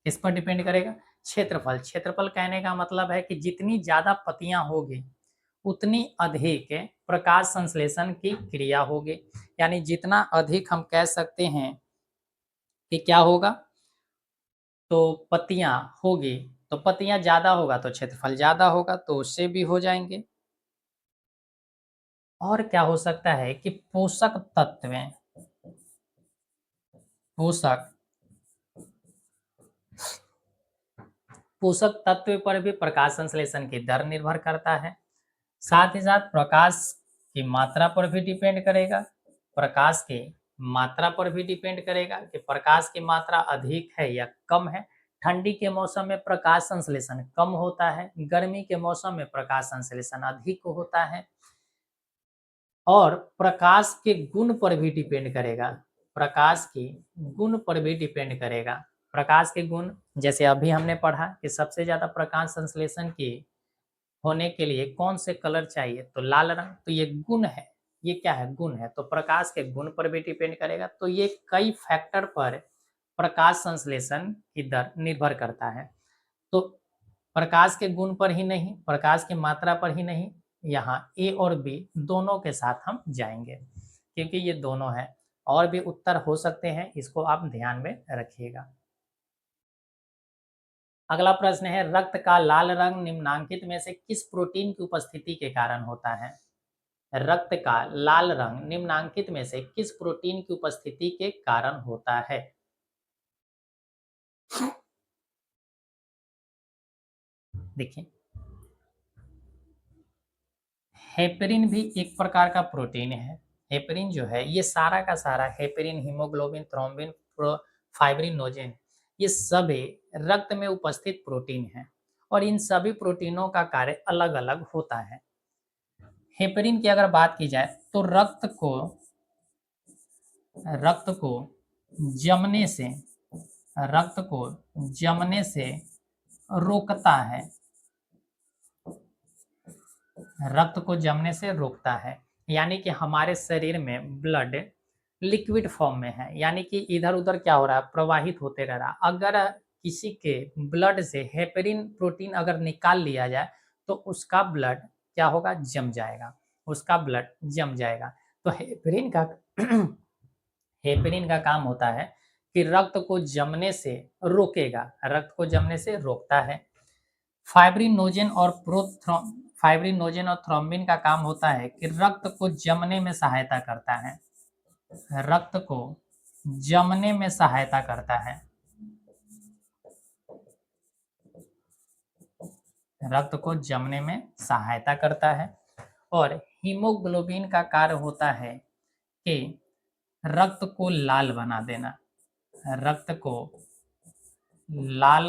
किस पर डिपेंड करेगा? क्षेत्रफल। क्षेत्रफल कहने का मतलब है कि जितनी ज़्यादा पत्तियां होगी उतनी अधिक प्रकाश संश्लेषण की क्रिया होगी। यानी जितना अधिक हम कह सकते हैं कि क्या होगा, तो पत्तियां होगी, तो पत्तियां ज़्यादा होगा तो क्षेत्रफल ज़्यादा होगा, तो उससे भी हो जाएंगे। और क्या हो सकता है कि पोषक तत्व, पोषक पोषक तत्व पर भी प्रकाश संश्लेषण की दर निर्भर करता है। साथ ही साथ प्रकाश की मात्रा पर भी डिपेंड करेगा, प्रकाश की मात्रा पर भी डिपेंड करेगा कि प्रकाश की मात्रा अधिक है या कम है। ठंडी के मौसम में प्रकाश संश्लेषण कम होता है, गर्मी के मौसम में प्रकाश संश्लेषण अधिक होता है। और प्रकाश के गुण पर भी डिपेंड करेगा, प्रकाश के गुण पर भी डिपेंड करेगा। प्रकाश के गुण, जैसे अभी हमने पढ़ा कि सबसे ज्यादा प्रकाश संश्लेषण की होने के लिए कौन से कलर चाहिए, तो लाल रंग, तो ये गुण है। ये क्या है? गुण है। तो प्रकाश के गुण पर भी डिपेंड करेगा। तो ये कई फैक्टर पर प्रकाश संश्लेषण की दर निर्भर करता है। तो प्रकाश के गुण पर ही नहीं, प्रकाश की मात्रा पर ही नहीं, यहाँ ए और बी दोनों के साथ हम जाएंगे, क्योंकि ये दोनों है। और भी उत्तर हो सकते हैं, इसको आप ध्यान में रखिएगा। अगला प्रश्न है, रक्त का लाल रंग निम्नांकित में से किस प्रोटीन की उपस्थिति के कारण होता है? रक्त का लाल रंग निम्नांकित में से किस प्रोटीन की उपस्थिति के कारण होता है? देखिए, हेपेरिन भी एक प्रकार का प्रोटीन है। हेपेरिन जो है, ये सारा का सारा हेपेरिन, हीमोग्लोबिन, थ्रोम्बिन, फाइब्रिनोजेन, ये सभी रक्त में उपस्थित प्रोटीन हैं और इन सभी प्रोटीनों का कार्य अलग अलग होता है। हेपेरिन की अगर बात की जाए तो रक्त को जमने से रक्त को जमने से रोकता है, रक्त को जमने से रोकता है। यानी कि हमारे शरीर में ब्लड लिक्विड फॉर्म में है, यानी कि इधर उधर क्या हो रहा है, प्रवाहित होते रह रहा। अगर किसी के ब्लड से हेपेरिन प्रोटीन अगर निकाल लिया जाए तो उसका ब्लड क्या होगा, जम जाएगा, उसका ब्लड जम जाएगा। तो हेपेरिन का हेपेरिन का काम होता है कि रक्त को जमने से रोकेगा, रक्त को जमने से रोकता है। फाइब्रिनोजेन और फाइब्रिनोजेन और थ्रोम्बिन का काम होता है कि रक्त को जमने में सहायता करता है, रक्त को जमने में सहायता करता है, रक्त को जमने में सहायता करता है। और हीमोग्लोबिन का कार्य होता है कि रक्त को लाल बना देना, रक्त को लाल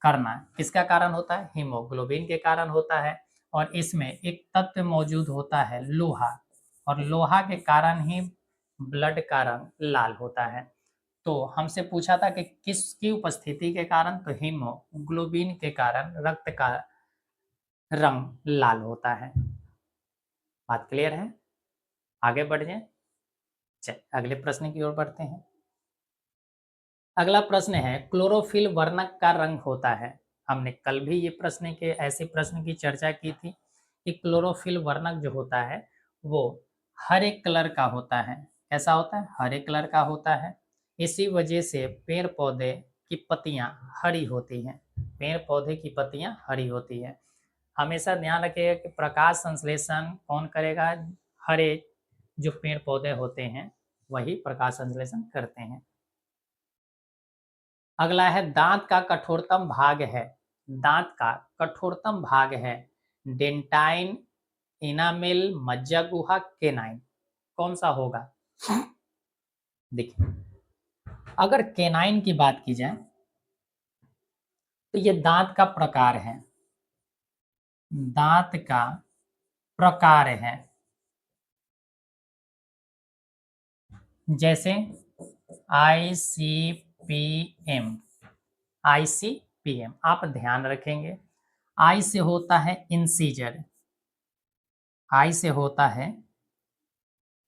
करना किसका कारण होता है? हीमोग्लोबिन के कारण होता है। और इसमें एक तत्व मौजूद होता है लोहा, और लोहा के कारण ही ब्लड का रंग लाल होता है। तो हमसे पूछा था कि किसकी उपस्थिति के कारण, तो हीमोग्लोबिन के कारण रक्त का रंग लाल होता है। बात क्लियर है? आगे बढ़ जाए। चल अगले प्रश्न की ओर बढ़ते हैं। अगला प्रश्न है, क्लोरोफिल वर्णक का रंग होता है। हमने कल भी ये प्रश्न के ऐसे प्रश्न की चर्चा की थी कि क्लोरोफिल वर्णक जो होता है वो हरे कलर का होता है। कैसा होता है? हरे कलर का होता है। इसी वजह से पेड़ पौधे की पत्तियां हरी होती हैं। पेड़ पौधे की पत्तियां हरी होती है। हमेशा ध्यान रखिएगा कि प्रकाश संश्लेषण कौन करेगा? हरे जो पेड़ पौधे होते हैं वही प्रकाश संश्लेषण करते हैं। अगला है, दांत का कठोरतम भाग है। दांत का कठोरतम भाग है डेंटाइन, इनामेल, मज्जा गुहा, केनाइन। कौन सा होगा? देखिए, अगर केनाइन की बात की जाए तो ये दांत का प्रकार है। दांत का प्रकार है। जैसे ICPM, ICPM आप ध्यान रखेंगे। आई से होता है इंसीजर, आई से होता है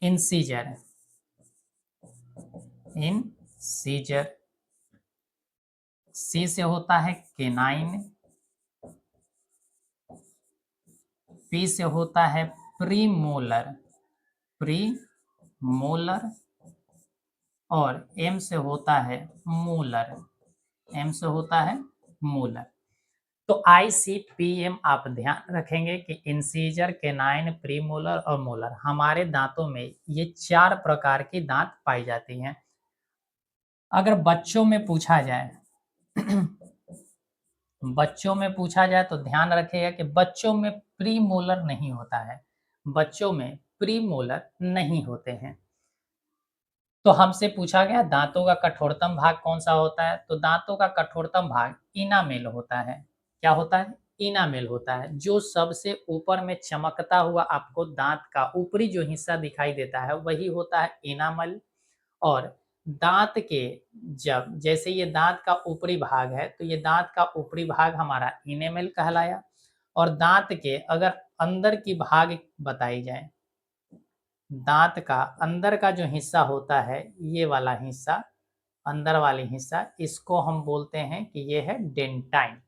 इंसीजर, इंसीजर। सी से होता है केनाइन, पी से होता है प्रीमोलर, प्रीमोलर, और एम से होता है मोलर, एम से होता है मोलर। तो ICPM आप ध्यान रखेंगे कि इंसीजर, केनाइन, प्रीमोलर और मोलर, हमारे दांतों में ये 4 प्रकार की दांत पाई जाती हैं। अगर बच्चों में पूछा जाए बच्चों में पूछा जाए तो ध्यान रखिएगा कि बच्चों में प्रीमोलर नहीं होता है। बच्चों में प्रीमोलर नहीं होते हैं। तो हमसे पूछा गया दांतों का कठोरतम भाग कौन सा होता है? तो दांतों का कठोरतम भाग इनामेल होता है। क्या होता है? इनामेल होता है। जो सबसे ऊपर में चमकता हुआ आपको दांत का ऊपरी जो हिस्सा दिखाई देता है वही होता है इनामल। और दांत के, जब जैसे ये दांत का ऊपरी भाग है तो ये दांत का ऊपरी भाग हमारा इनेमल कहलाया। और दांत के अगर अंदर की भाग बताई जाए, दांत का अंदर का जो हिस्सा होता है, ये वाला हिस्सा, अंदर वाले हिस्सा, इसको हम बोलते हैं कि ये है डेंटाइन।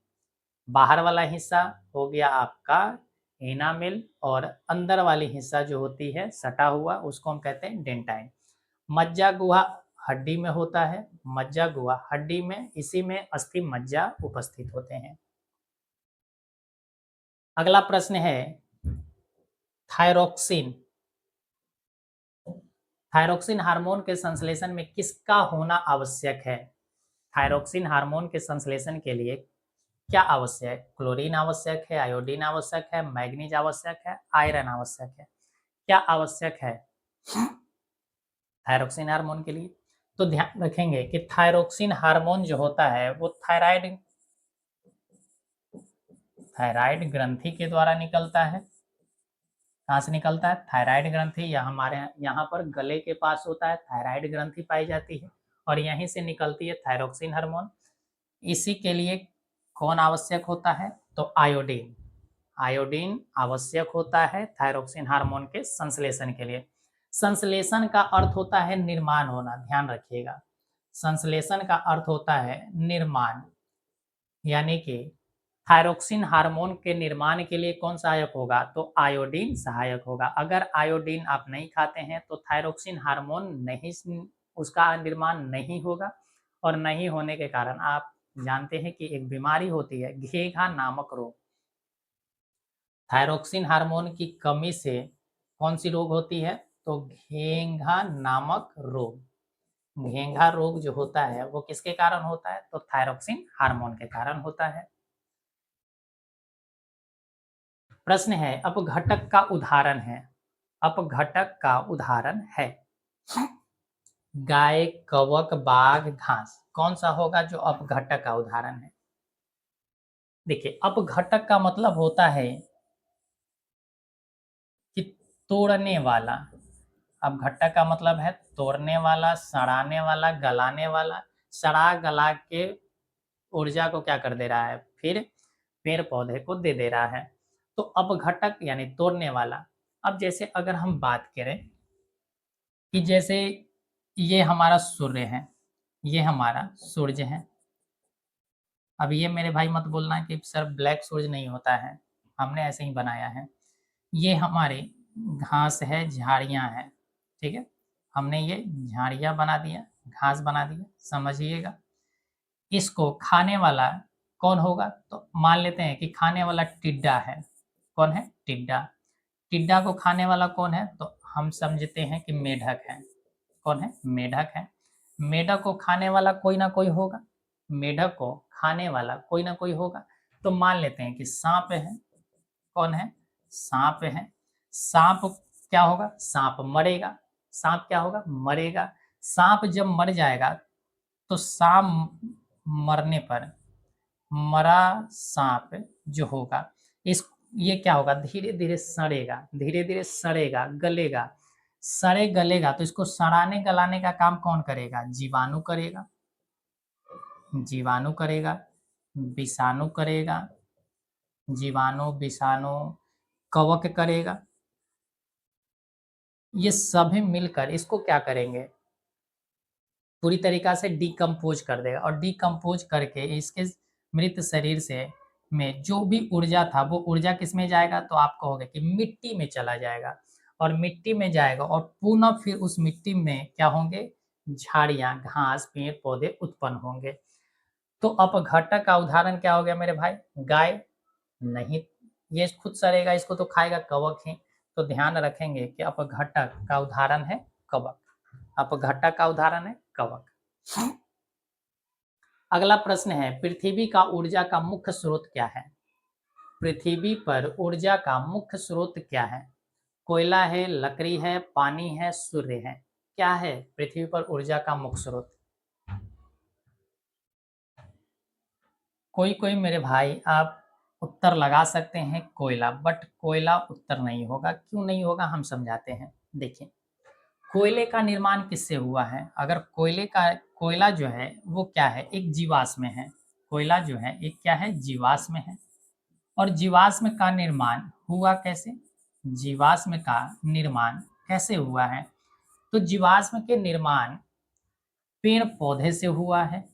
बाहर वाला हिस्सा हो गया आपका एनामेल, और अंदर वाली हिस्सा जो होती है सटा हुआ, उसको हम कहते हैं डेंटाइन। मज्जा गुहा हड्डी में होता है। मज्जा गुहा हड्डी में, इसी में अस्थि मज्जा उपस्थित होते हैं। अगला प्रश्न है, थायरोक्सिन, थायरोक्सिन हार्मोन के संश्लेषण में किसका होना आवश्यक है? थायरोक्सिन हार्मोन के संश्लेषण के लिए क्या आवश्यक है? क्लोरीन आवश्यक है, आयोडीन आवश्यक है, मैग्नीज आवश्यक है, आयरन आवश्यक है। क्या आवश्यक है थायरोक्सिन हार्मोन के लिए? तो ध्यान रखेंगे कि थायरोक्सिन हार्मोन जो होता है वो थायराइड, थायराइड ग्रंथि के द्वारा निकलता है। कहाँ से निकलता है? थायराइड ग्रंथि, या हमारे यहाँ पर गले के पास होता है, थायराइड ग्रंथि पाई जाती है, और यहीं से निकलती है थायरोक्सिन हार्मोन। इसी के लिए कौन आवश्यक होता है? तो आयोडीन, आयोडीन आवश्यक होता है थायरोक्सिन हार्मोन के संश्लेषण के लिए। संश्लेषण का अर्थ होता है निर्माण होना, ध्यान रखिएगा। संश्लेषण का अर्थ होता है निर्माण, यानी कि थायरोक्सिन हार्मोन के निर्माण के लिए कौन सहायक होगा? तो आयोडीन सहायक होगा। अगर आयोडीन आप नहीं खाते हैं तो थायरोक्सिन हार्मोन नहीं, उसका निर्माण नहीं होगा, और नहीं होने के कारण आप जानते हैं कि एक बीमारी होती है घेघा नामक रोग। थायरोक्सिन हार्मोन की कमी से कौन सी रोग होती है? तो घेंघा नामक रोग। घेंघा रोग जो होता है वो किसके कारण होता है? तो थायरोक्सिन हार्मोन के कारण होता है। प्रश्न है, अपघटक का उदाहरण है, अपघटक का उदाहरण है। गाय, कवक, बाघ, घास, कौन सा होगा जो अपघटक का उदाहरण है? देखिए, अपघटक का मतलब होता है कि तोड़ने वाला। अपघटक का मतलब है तोड़ने वाला, सड़ाने वाला, गलाने वाला। सड़ा गला के ऊर्जा को क्या कर दे रहा है, फिर पेड़ पौधे को दे दे रहा है। तो अपघटक यानी तोड़ने वाला। अब जैसे अगर हम बात करें कि जैसे ये हमारा सूर्य है, ये हमारा सूरज है। अब ये मेरे भाई मत बोलना कि सर ब्लैक सूरज नहीं होता है, हमने ऐसे ही बनाया है। ये हमारे घास है, झाड़ियाँ हैं, ठीक है? हमने ये झाड़ियाँ बना दिया, घास बना दिया, समझिएगा। इसको खाने वाला कौन होगा? तो मान लेते हैं कि खाने वाला टिड्डा है। कौन है? टिड्डा। टिड्डा को खाने वाला कौन है? तो हम समझते हैं कि मेढक है। कौन है? मेढक है। मेढक को खाने वाला कोई ना कोई होगा। मेढक को खाने वाला कोई ना कोई होगा। तो मान लेते हैं कि साँप है। कौन है? साँप है। साँप क्या होगा? साँप मरेगा। साँप क्या होगा? मरेगा। साँप जब मर जाएगा तो साँप मरने पर मरा साँप जो होगा, इस ये क्या होगा? धीरे-धीरे सड़ेगा, धीरे-धीरे सड़ेगा, गलेगा। सड़े गलेगा तो इसको सड़ाने गलाने का काम कौन करेगा? जीवाणु करेगा। जीवाणु करेगा, विषाणु करेगा, जीवाणु, विषाणु, कवक करेगा। ये सभी मिलकर इसको क्या करेंगे? पूरी तरीक़ा से डिकम्पोज़ कर देगा और डिकम्पोज़ करके इसके मृत शरीर से में जो भी ऊर्जा था वो ऊर्जा किसमें जाएगा? तो आप कहोगे कि मिट्टी में चला जाएगा और मिट्टी में जाएगा और पुनः फिर उस मिट्टी में क्या होंगे? झाड़ियाँ, घास, पेड़-पौधे उत्पन्न होंगे। तो अपघटक का उदाहरण क्या हो गया मेरे भाई? गाय नहीं, ये खुद सड़ेगा, इसको तो खाएगा कवक ही। तो ध्यान रखेंगे कि अपघटक का उदाहरण है कवक। अपघटक का उदाहरण है कवक। अगला प्रश्न है, पृथ्वी का ऊर्जा का मुख्य स्रोत क्या है? पृथ्वी पर ऊर्जा का मुख्य स्रोत क्या है? कोयला है, लकड़ी है, पानी है, सूर्य है। क्या है पृथ्वी पर ऊर्जा का मुख्य स्रोत? कोई-कोई मेरे भाई आप उत्तर लगा सकते हैं कोयला, बट कोयला उत्तर नहीं होगा। क्यों नहीं होगा हम समझाते हैं। देखिए, कोयले का निर्माण किससे हुआ है? अगर कोयला जो है वो क्या है? एक जीवाश्म है। कोयला जो है एक क्या है? जीवाश्म है। और जीवाश्म का निर्माण हुआ कैसे? जीवाश्म का निर्माण कैसे हुआ है? तो जीवाश्म के निर्माण पेड़-पौधे से हुआ है।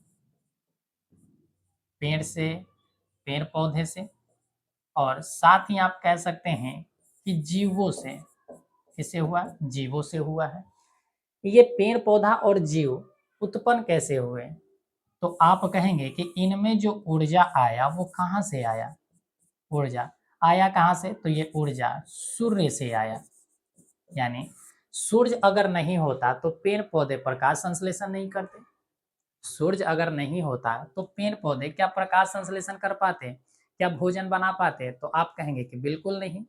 पेड़ से, पेड़-पौधे से और साथ ही आप कह सकते हैं कि जीवों से। किससे हुआ? जीवों से हुआ है। ये पेड़-पौधा और जीव उत्पन्न कैसे हुए? तो आप कहेंगे कि इनमें जो ऊर्जा आया वो कहाँ से आया? ऊर्जा आया कहाँ से? तो ये ऊर्जा सूर्य से आया। यानी सूर्य अगर नहीं होता तो पेड़-पौधे प्रकाश संश्लेषण नहीं करते। सूर्य अगर नहीं होता तो पेड़-पौधे क्या प्रकाश संश्लेषण कर पाते? क्या भोजन बना पाते? तो आप कहेंगे कि बिल्कुल नहीं।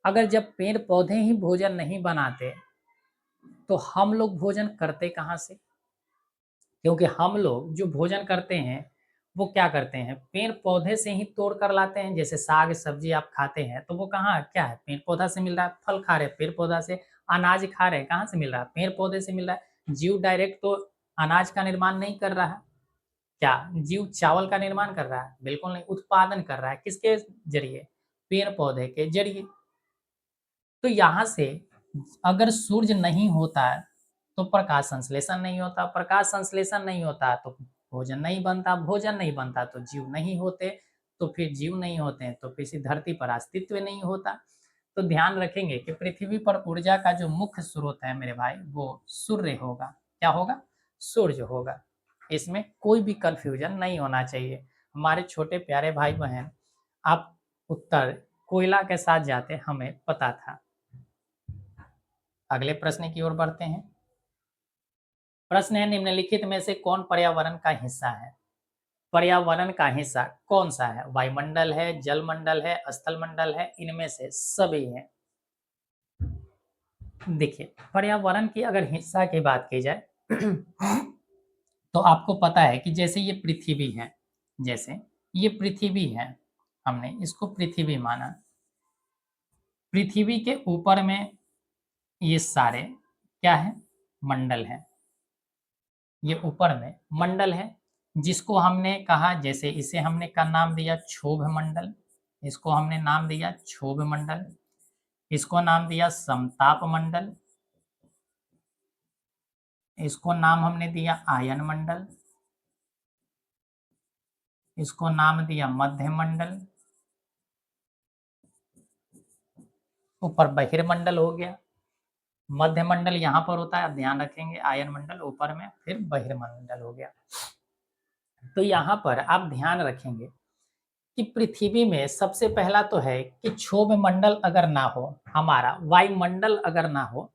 अगर जब पेड़-पौधे ही भोजन नहीं बनाते, तो हम लोग भोजन करते कहाँ से? क्योंकि हम लोग जो भोजन करते हैं, वो क्या करते हैं? पेड़-पौधे से ही तोड़ कर लाते हैं। जैसे साग-सब्ज़ी आप खाते हैं, तो वो कहाँ क्या है? पेड़-पौधा से मिल रहा है। फल खा रहे हैं, पेड़-पौधा से। अनाज खा रहे हैं, कहाँ से मिल रहा है? पेड़-पौधे से मिल रहा है। जीव डायरेक्ट तो अनाज का निर्माण नहीं कर रहा है। क्या जीव चावल का निर्माण कर रहा है? बिल्कुल नहीं, उत्पादन कर रहा है। किसके ज़रिए? पेड़-पौधे के ज़रिए। तो यहाँ से अगर सूर्य नहीं होता है, तो प्रकाश संश्लेषण नहीं होता, प्रकाश संश्लेषण नहीं होता तो भोजन नहीं बनता, भोजन नहीं बनता तो जीव नहीं होते, तो फिर जीव नहीं होते हैं तो फिर इस धरती पर अस्तित्व नहीं होता। तो ध्यान रखेंगे कि पृथ्वी पर ऊर्जा का जो मुख्य स्रोत है मेरे भाई, वो सूर्य होगा। क्या होगा? सूर्य होगा। इसमें कोई भी कन्फ्यूजन नहीं होना चाहिए। हमारे छोटे प्यारे भाई-बहन, आप उत्तर कोयला के साथ जाते हमें पता था। अगले प्रश्न की ओर बढ़ते हैं। प्रश्न है, निम्नलिखित में से कौन पर्यावरण का हिस्सा है? पर्यावरण का हिस्सा कौन-सा है? वायुमंडल है, जलमंडल है, स्थलमंडल है, इनमें से सभी हैं। देखिए, पर्यावरण की अगर हिस्सा की बात की जाए, तो आपको पता है कि जैसे ये पृथ्वी है, जैसे ये पृथ्वी है, हमने इसको पृथ्वी माना। पृथ्वी के ऊपर में ये सारे क्या है? मंडल हैं। ये ऊपर में मंडल है, जिसको हमने कहा, जैसे इसे हमने का नाम दिया क्षोभ मंडल, इसको हमने नाम दिया क्षोभ मंडल, इसको नाम दिया समताप मंडल, इसको नाम हमने दिया आयन मंडल, इसको नाम दिया मध्य मंडल, ऊपर बहिर्मंडल हो गया। मध्य मंडल यहाँ पर होता है, आप ध्यान रखेंगे, आयन मंडल ऊपर में, फिर बहिर्मंडल हो गया। तो यहाँ पर आप ध्यान रखेंगे कि पृथ्वी में सबसे पहला तो है कि क्षोभ मंडल अगर ना हो, हमारा वायुमंडल अगर ना हो,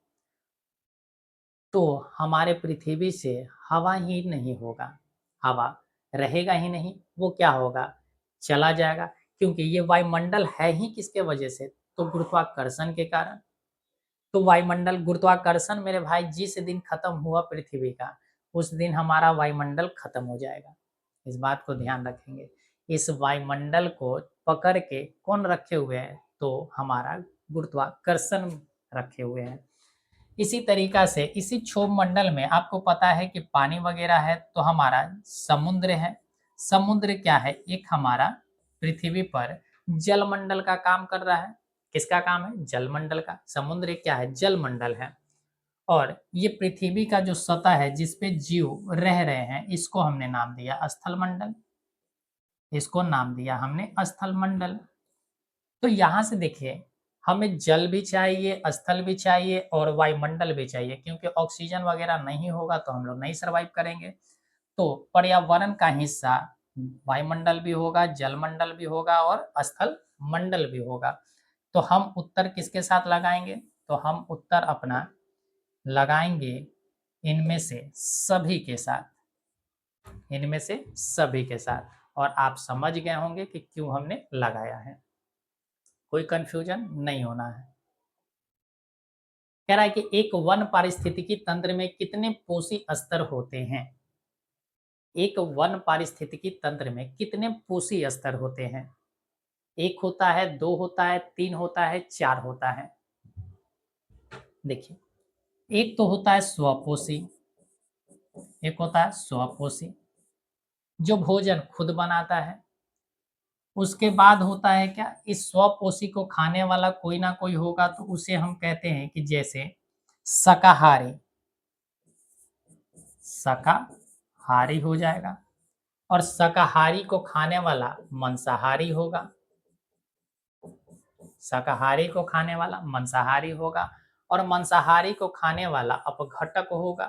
तो हमारे पृथ्वी से हवा ही नहीं होगा, हवा रहेगा ही नहीं, वो क्या होगा? चला जाएगा। क्योंकि ये वायुमंडल है ही किसके वजह से? तो गुरुत्वाकर्षण के कारण। तो वायुमंडल, गुरुत्वाकर्षण मेरे भाई जिस दिन खत्म हुआ पृथ्वी का, उस दिन हमारा वायुमंडल खत्म हो जाएगा। इस बात को ध्यान रखेंगे। इस वायुमंडल को पकड़ के कौन रखे हुए हैं? तो हमारा गुरुत्वाकर्षण रखे हुए हैं। इसी तरीका से इसी क्षोभ मंडल में आपको पता है कि पानी वगैरह है, तो हमारा समुद्र है। समुद्र क्या है? एक हमारा पृथ्वी पर जलमंडल का काम कर रहा है। किसका काम है? जलमंडल का। समुद्र क्या है? जलमंडल है। और ये पृथ्वी का जो सतह है जिस पे जीव रह रहे हैं, इसको हमने नाम दिया स्थल मंडल, इसको नाम दिया हमने स्थल मंडल। तो यहाँ से देखिए, हमें जल भी चाहिए, स्थल भी चाहिए और वायुमंडल भी चाहिए, क्योंकि ऑक्सीजन वगैरह नहीं होगा तो हम लोग नहीं सर्वाइव करेंगे। तो पर्यावरण का हिस्सा वायुमंडल भी होगा, जलमंडल भी होगा और स्थल मंडल भी होगा। तो हम उत्तर किसके साथ लगाएंगे? तो हम उत्तर अपना लगाएंगे इनमें से सभी के साथ, इनमें से सभी के साथ। और आप समझ गए होंगे कि क्यों हमने लगाया है, कोई कंफ्यूजन नहीं होना है। कह रहा है कि एक वन पारिस्थितिकी तंत्र में कितने पोषी स्तर होते हैं? एक वन पारिस्थितिकी तंत्र में कितने पोषी स्तर होते हैं? एक होता है, दो होता है, तीन होता है, चार होता है। देखिए, एक तो होता है स्वपोषी, एक होता है स्वपोषी जो भोजन खुद बनाता है। उसके बाद होता है क्या? इस स्वपोषी को खाने वाला कोई ना कोई होगा, तो उसे हम कहते हैं कि जैसे शाकाहारी, शाकाहारी हो जाएगा। और शाकाहारी को खाने वाला मांसाहारी होगा, शाकाहारी को खाने वाला मांसाहारी होगा। और मांसाहारी को खाने वाला अपघटक होगा।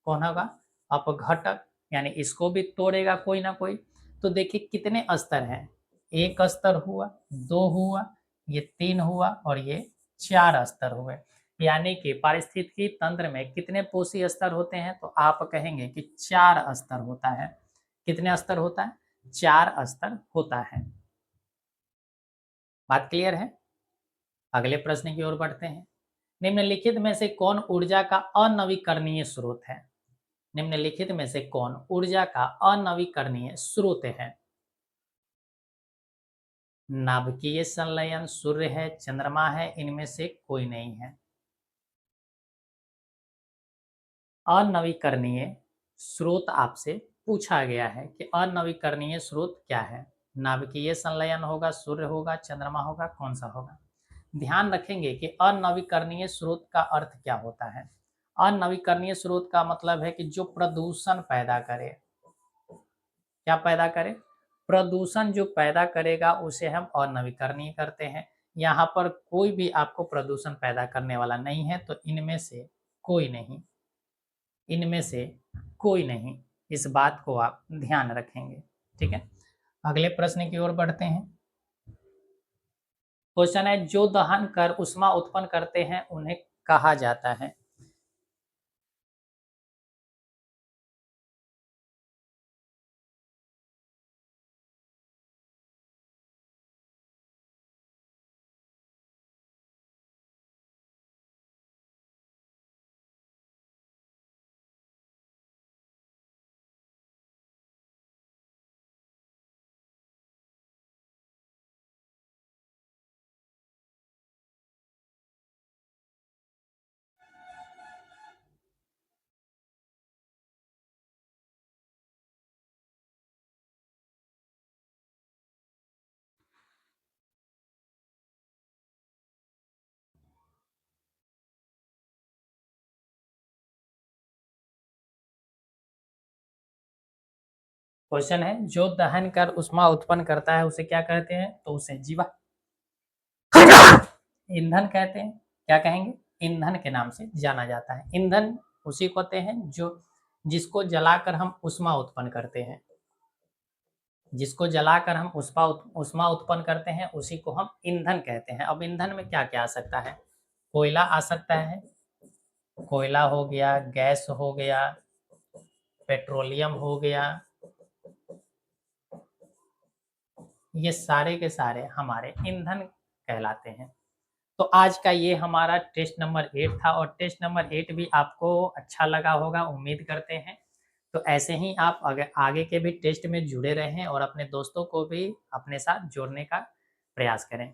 कौन होगा? अपघटक, यानी इसको भी तोड़ेगा कोई ना कोई। तो देखिए कितने स्तर हैं, एक स्तर हुआ, दो हुआ, ये तीन हुआ और ये चार स्तर हुए। यानी कि पारिस्थितिकी तंत्र में कितने पोषी स्तर होते हैं? तो आप कहेंगे कि चार स्तर होता है। कितने स्तर होता है? चार स्तर होता है। बात क्लियर है? अगले प्रश्न की ओर बढ़ते हैं। निम्नलिखित में से कौन ऊर्जा का अनवीकरणीय स्रोत है? निम्नलिखित में से कौन ऊर्जा का अनवीकरणीय स्रोत है? नाभिकीय संलयन, सूर्य है, चंद्रमा है, इनमें से कोई नहीं है। अनवीकरणीय स्रोत आपसे पूछा गया है कि अनवीकरणीय स्रोत क्या है? नाभिकीय संलयन होगा, सूर्य होगा, चंद्रमा होगा, कौन सा होगा? ध्यान रखेंगे कि अनवीकरणीय स्रोत का अर्थ क्या होता है। अनवीकरणीय स्रोत का मतलब है कि जो प्रदूषण पैदा करे। क्या पैदा करे? प्रदूषण जो पैदा करेगा उसे हम अनवीकरणीय करते हैं। यहाँ पर कोई भी आपको प्रदूषण पैदा करने वाला नहीं है, तो इनमें से कोई नहीं, इनमें से कोई नहीं। इस बात को आप ध्यान रखेंगे। ठीक है, अगले प्रश्न की ओर बढ़ते हैं। क्वेश्चन है, जो दहन कर उष्मा उत्पन्न करते हैं उन्हें कहा जाता है? क्वेश्चन है, जो दहन कर उष्मा उत्पन्न करता है उसे क्या कहते हैं? तो उसे जीवा ईंधन कहते हैं। क्या कहेंगे? ईंधन के नाम से जाना जाता है। ईंधन उसी को कहते हैं जो जिसको जलाकर हम उष्मा उत्पन्न करते हैं। जिसको जलाकर हम उष्मा उत्पन्न करते हैं उसी को हम ईंधन कहते हैं। अब ईंधन में क्या क्या आ सकता है? कोयला आ सकता है, कोयला हो गया, गैस हो गया, पेट्रोलियम हो गया, ये सारे के सारे हमारे ईंधन कहलाते हैं। तो आज का ये हमारा टेस्ट नंबर 8 था और टेस्ट नंबर 8 भी आपको अच्छा लगा होगा, उम्मीद करते हैं। तो ऐसे ही आप अगर आगे के भी टेस्ट में जुड़े रहें और अपने दोस्तों को भी अपने साथ जोड़ने का प्रयास करें,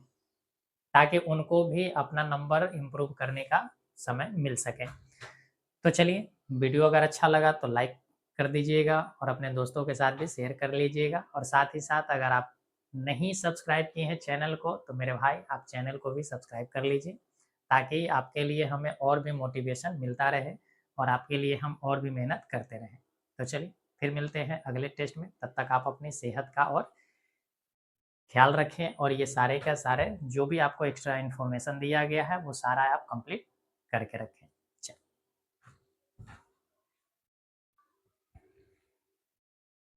ताकि उनको भी अपना नंबर इम्प्रूव करने का समय मिल सके। तो चलिए, वीडियो अगर अच्छा लगा तो लाइक कर दीजिएगा और अपने दोस्तों के साथ भी शेयर कर लीजिएगा। और साथ ही साथ अगर आप नहीं सब्सक्राइब किए हैं चैनल को तो मेरे भाई आप चैनल को भी सब्सक्राइब कर लीजिए, ताकि आपके लिए हमें और भी मोटिवेशन मिलता रहे और आपके लिए हम और भी मेहनत करते रहें। तो चलिए, फिर मिलते हैं अगले टेस्ट में। तब तक आप अपनी सेहत का और ख्याल रखें और ये सारे का सारे जो भी आपको एक्स्ट्रा इन्फॉर्मेशन दिया गया है वो सारा आप कंप्लीट करके रखें।